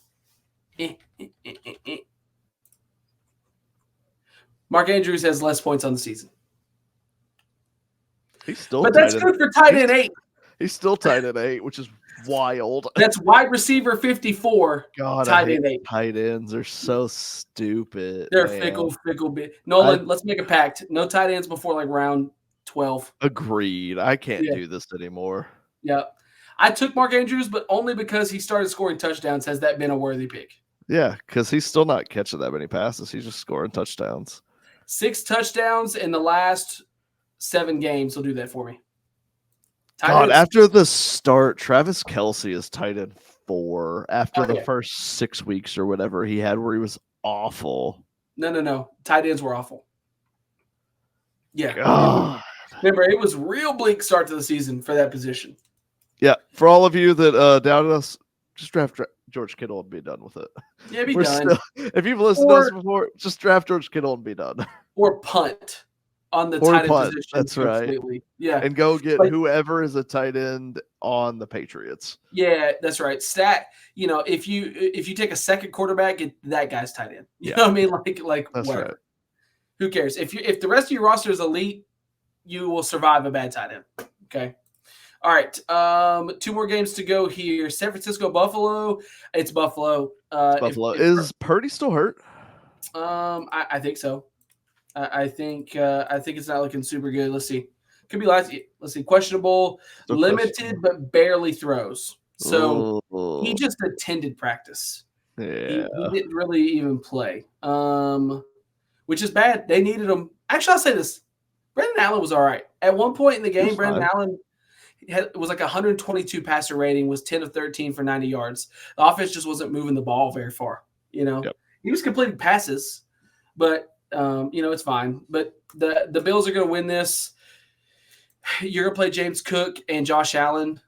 Mark Andrews has less points on the season. But that's good for tight end 8. He's still tight end 8, which is wild. That's wide receiver 54. God, tight end 8. Tight ends are so stupid. They're fickle bit. Nolan, let's make a pact. No tight ends before like round 12. Agreed. I can't do this anymore. Yeah. I took Mark Andrews, but only because he started scoring touchdowns has that been a worthy pick. Yeah, because he's still not catching that many passes. He's just scoring touchdowns. 6 touchdowns in the last 7 games will do that for me. God, after the start, Travis Kelce is tight end 4 after the first 6 weeks or whatever he had where he was awful. No. Tight ends were awful. Yeah. God. Remember, it was real bleak start to the season for that position. Yeah. For all of you that doubted us, just draft George Kittle and be done with it. Yeah, be done. If you've listened to us before, just draft George Kittle and be done. Or punt on the tight end position. That's completely. Right. Yeah, and go get whoever is a tight end on the Patriots. Yeah, that's right. If you take a second quarterback, get that guy's tight end. You know what I mean? Like that's whatever. Right. Who cares? If the rest of your roster is elite, you will survive a bad tight end. Okay. All right. 2 more games to go here. San Francisco, Buffalo. It's Buffalo. Buffalo. Is Purdy still hurt? I think so. I think it's not looking super good. Let's see. Could be last. Let's see. Questionable, limited, but barely throws. So he just attended practice. Yeah. He didn't really even play. Which is bad. They needed him. Actually, I'll say this. Brandon Allen was all right. At one point in the game, Brandon Allen was like 122 passer rating, was 10 of 13 for 90 yards. The offense just wasn't moving the ball very far. He was completing passes, but it's fine. But the Bills are going to win this. You're going to play James Cook and Josh Allen.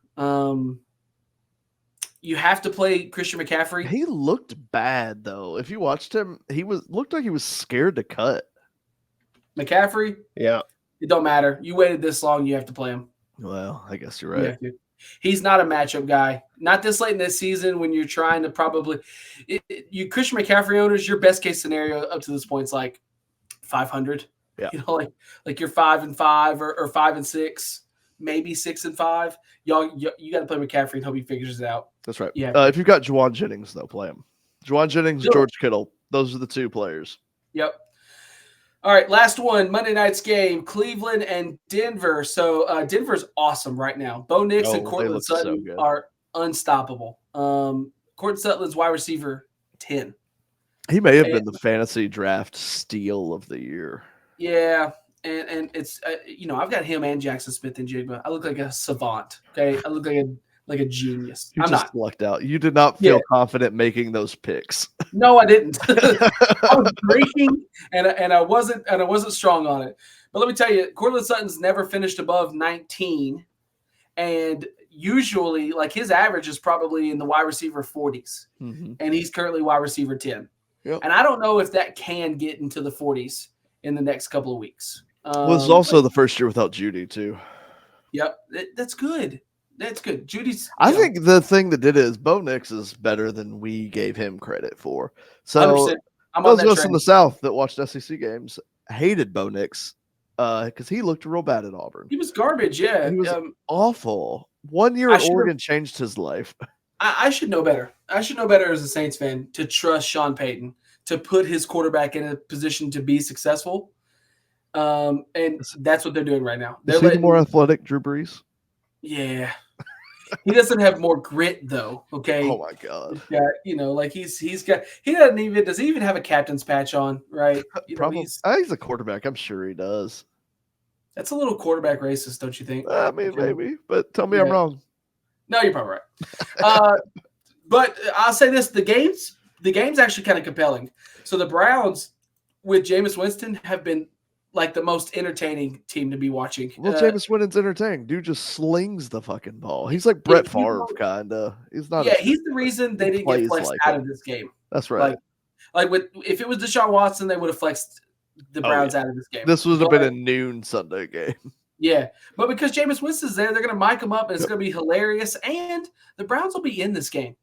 You have to play Christian McCaffrey. He looked bad though. If you watched him, looked like he was scared to cut. McCaffrey? Yeah. It don't matter. You waited this long, you have to play him. Well, I guess you're right. He's not a matchup guy. Not this late in this season when you're trying to you Christian McCaffrey owners, your best case scenario up to this point is like 500. Yeah. Like you're 5-5 or 5-6, maybe 6-5. You got to play McCaffrey and hope he figures it out. That's right. Yeah. If you've got Juwan Jennings, though, play him. Juwan Jennings, George Kittle. Those are the 2 players. Yep. All right, last one, Monday night's game, Cleveland and Denver. So Denver's awesome right now. Bo Nix and Courtland Sutton are unstoppable. Courtland Sutton's wide receiver 10. He may have been the fantasy draft steal of the year. Yeah, and it's I've got him and Jackson Smith and Jigba. I look like a savant. Okay, I look like a genius. I'm just lucked out. You did not feel confident making those picks. No, I didn't. I was breaking, and I wasn't strong on it. But let me tell you, Courtland Sutton's never finished above 19, and usually, like his average is probably in the wide receiver 40s, and he's currently wide receiver 10. Yep. And I don't know if that can get into the 40s in the next couple of weeks. It's also the first year without Judy too. Yep, that's good. That's good. Judy's. I think the thing that did it is Bo Nix is better than we gave him credit for. So those of us in the South that watched SEC games hated Bo Nix because he looked real bad at Auburn. He was garbage. Yeah, he was awful. 1 year at Oregon changed his life. I should know better. I should know better as a Saints fan to trust Sean Payton to put his quarterback in a position to be successful. And that's what they're doing right now. They're letting more athletic Drew Brees. Yeah. He doesn't have more grit though. Okay. Oh my God. Does he even have a captain's patch on? Right. Probably. He's a quarterback. I'm sure he does. That's a little quarterback racist, don't you think? I mean, maybe, but tell me I'm wrong. No, you're probably right. But I'll say this: the game's actually kind of compelling. So the Browns with Jameis Winston have been like the most entertaining team to be watching. Well, Jameis Winston's entertaining. Dude just slings the fucking ball. He's like Brett Favre, kinda. He's not. Yeah, he's the reason they didn't get flexed out of this game. That's right. If it was Deshaun Watson, they would have flexed the Browns out of this game. This would have been a noon Sunday game. Yeah, but because Jameis Winston's there, they're going to mic him up, and it's going to be hilarious. And the Browns will be in this game.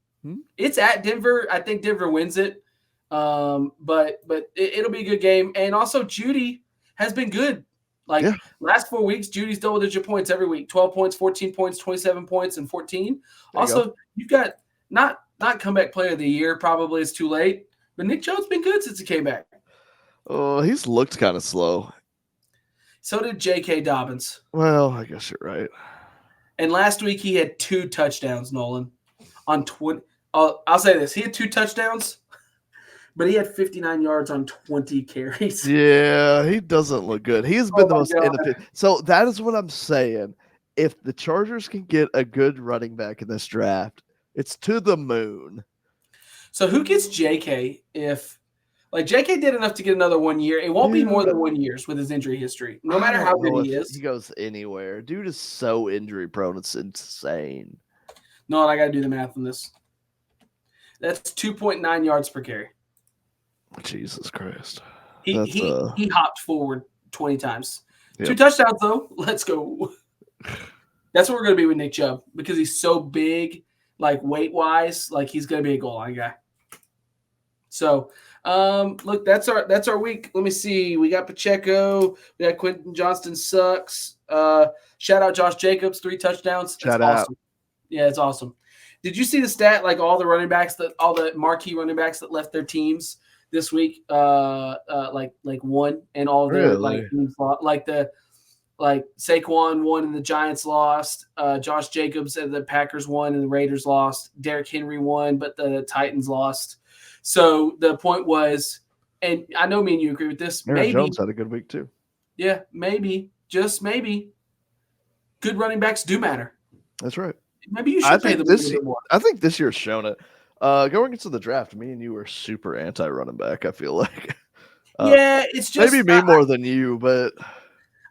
It's at Denver. I think Denver wins it. But it'll be a good game. And also, Judy has been good. Last 4 weeks, Judy's double-digit points every week. 12 points, 14 points, 27 points, and 14. Also, you've got not comeback player of the year. Probably it's too late. But Nick Jones been good since he came back. Oh, he's looked kind of slow. So did J.K. Dobbins. Well, I guess you're right. And last week he had 2 touchdowns, Nolan. On 20. I'll say this. He had 2 touchdowns, but he had 59 yards on 20 carries. Yeah, he doesn't look good. He's been the most inefficient. So that is what I'm saying. If the Chargers can get a good running back in this draft, it's to the moon. So who gets J.K. if – like, J.K. did enough to get another 1 year. It won't be more than 1 year with his injury history, no matter how good he is. He goes anywhere. Dude is so injury prone. It's insane. No, I got to do the math on this. That's 2.9 yards per carry. Jesus Christ. He hopped forward 20 times. Yep. 2 touchdowns, though. Let's go. That's what we're going to be with Nick Chubb because he's so big, like weight-wise. Like he's going to be a goal line guy. So, look, that's our week. Let me see. We got Pacheco. We got Quentin Johnston sucks. Shout out Josh Jacobs, 3 touchdowns. Shout out. Awesome. Yeah, it's awesome. Did you see the stat? Like all the marquee running backs that left their teams this week, like won, and all their teams lost. Like Saquon won and the Giants lost. Josh Jacobs and the Packers won and the Raiders lost. Derrick Henry won, but the Titans lost. So the point was, and I know me and you agree with this. Aaron Jones had a good week too. Yeah, maybe, just maybe, good running backs do matter. That's right. Maybe you should pay them a little bit more. I think this year's shown it. Going into the draft, me and you were super anti-running back, I feel like. Yeah, it's just maybe me more than you, but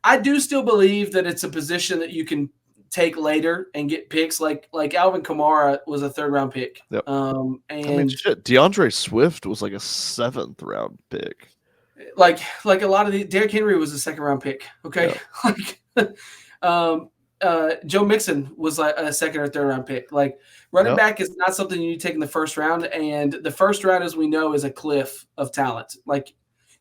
I do still believe that it's a position that you can take later and get picks. Like Alvin Kamara was a 3rd-round pick. Yep. And I mean, shit, DeAndre Swift was like a 7th-round pick. Like a lot of the Derrick Henry was a 2nd-round pick. Okay, Joe Mixon was like a 2nd or 3rd-round pick. Like running back is not something you take in the 1st round, and the 1st round, as we know, is a cliff of talent. Like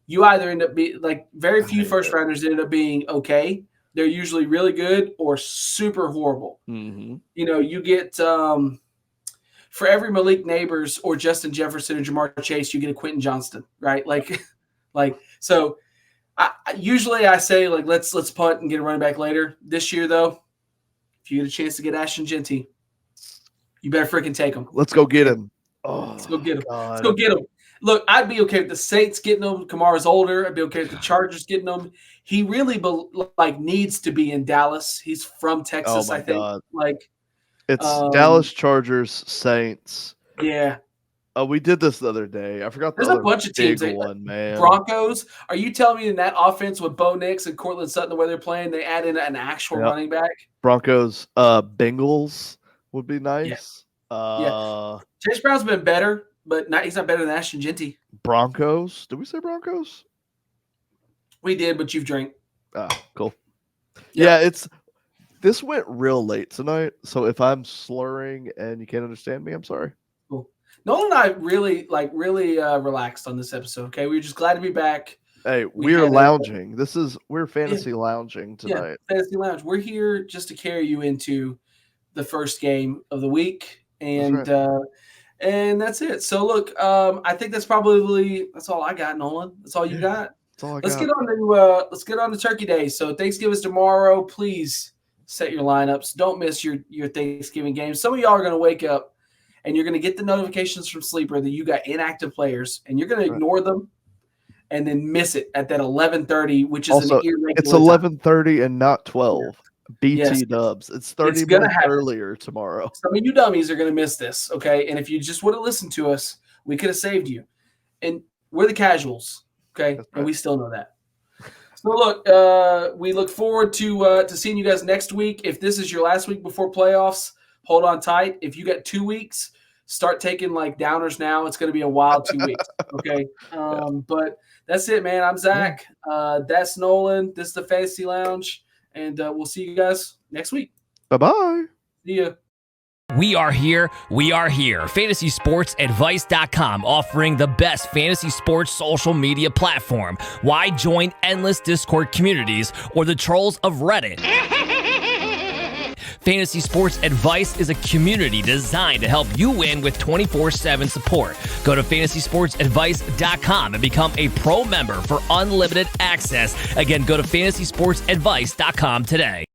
you either end up being like very few 1st-rounders end up being okay. They're usually really good or super horrible. Mm-hmm. You know, you get for every Malik Neighbors or Justin Jefferson or Jamar Chase, you get a Quentin Johnston, right? Like so. Usually I say like let's punt and get a running back later. This year though, if you get a chance to get Ashton Genty, you better freaking take him. Let's go get him. Oh, let's go get him. God. Let's go get him. Look, I'd be okay with the Saints getting him. Kamara's older. I'd be okay with the Chargers getting him. He really needs to be in Dallas. He's from Texas, I think. God. Like it's Dallas, Chargers, Saints. Yeah. We did this the other day. I forgot. There's a bunch of teams. Man. Broncos. Are you telling me in that offense with Bo Nix and Courtland Sutton, the way they're playing, they add in an actual running back? Broncos. Bengals would be nice. Yeah. Chase Brown's been better, but he's not better than Ashton Genty. Broncos. Did we say Broncos? We did, but you've drank. Oh, cool. Yeah, this went real late tonight, so if I'm slurring and you can't understand me, I'm sorry. Cool. Nolan and I really relaxed on this episode. Okay, we were just glad to be back. Hey, we're lounging. We're fantasy lounging tonight. Yeah, fantasy lounge. We're here just to carry you into the first game of the week, and that's it. So look, I think that's all I got, Nolan. That's all you got. That's all I got. Let's get on to Turkey Day. So Thanksgiving's tomorrow. Please set your lineups. Don't miss your Thanksgiving game. Some of y'all are going to wake up and you're going to get the notifications from Sleeper that you got inactive players, and you're going to ignore them and then miss it at that 11:30, which is also, an irregular it's 11:30 and not 12. Yeah. BT dubs. It's 30 minutes earlier tomorrow. Some of you dummies are going to miss this, okay? And if you just would have listened to us, we could have saved you. And we're the casuals, okay? Right. And we still know that. So look, we look forward to seeing you guys next week. If this is your last week before playoffs, hold on tight. If you got 2 weeks, start taking like downers now. It's going to be a wild 2 weeks, okay? But that's it, man. I'm Zach. That's Nolan. This is the Fantasy Lounge. And we'll see you guys next week. Bye-bye. See ya. We are here. FantasySportsAdvice.com, offering the best fantasy sports social media platform. Why join endless Discord communities or the trolls of Reddit? Fantasy Sports Advice is a community designed to help you win with 24/7 support. Go to FantasySportsAdvice.com and become a pro member for unlimited access. Again, go to FantasySportsAdvice.com today.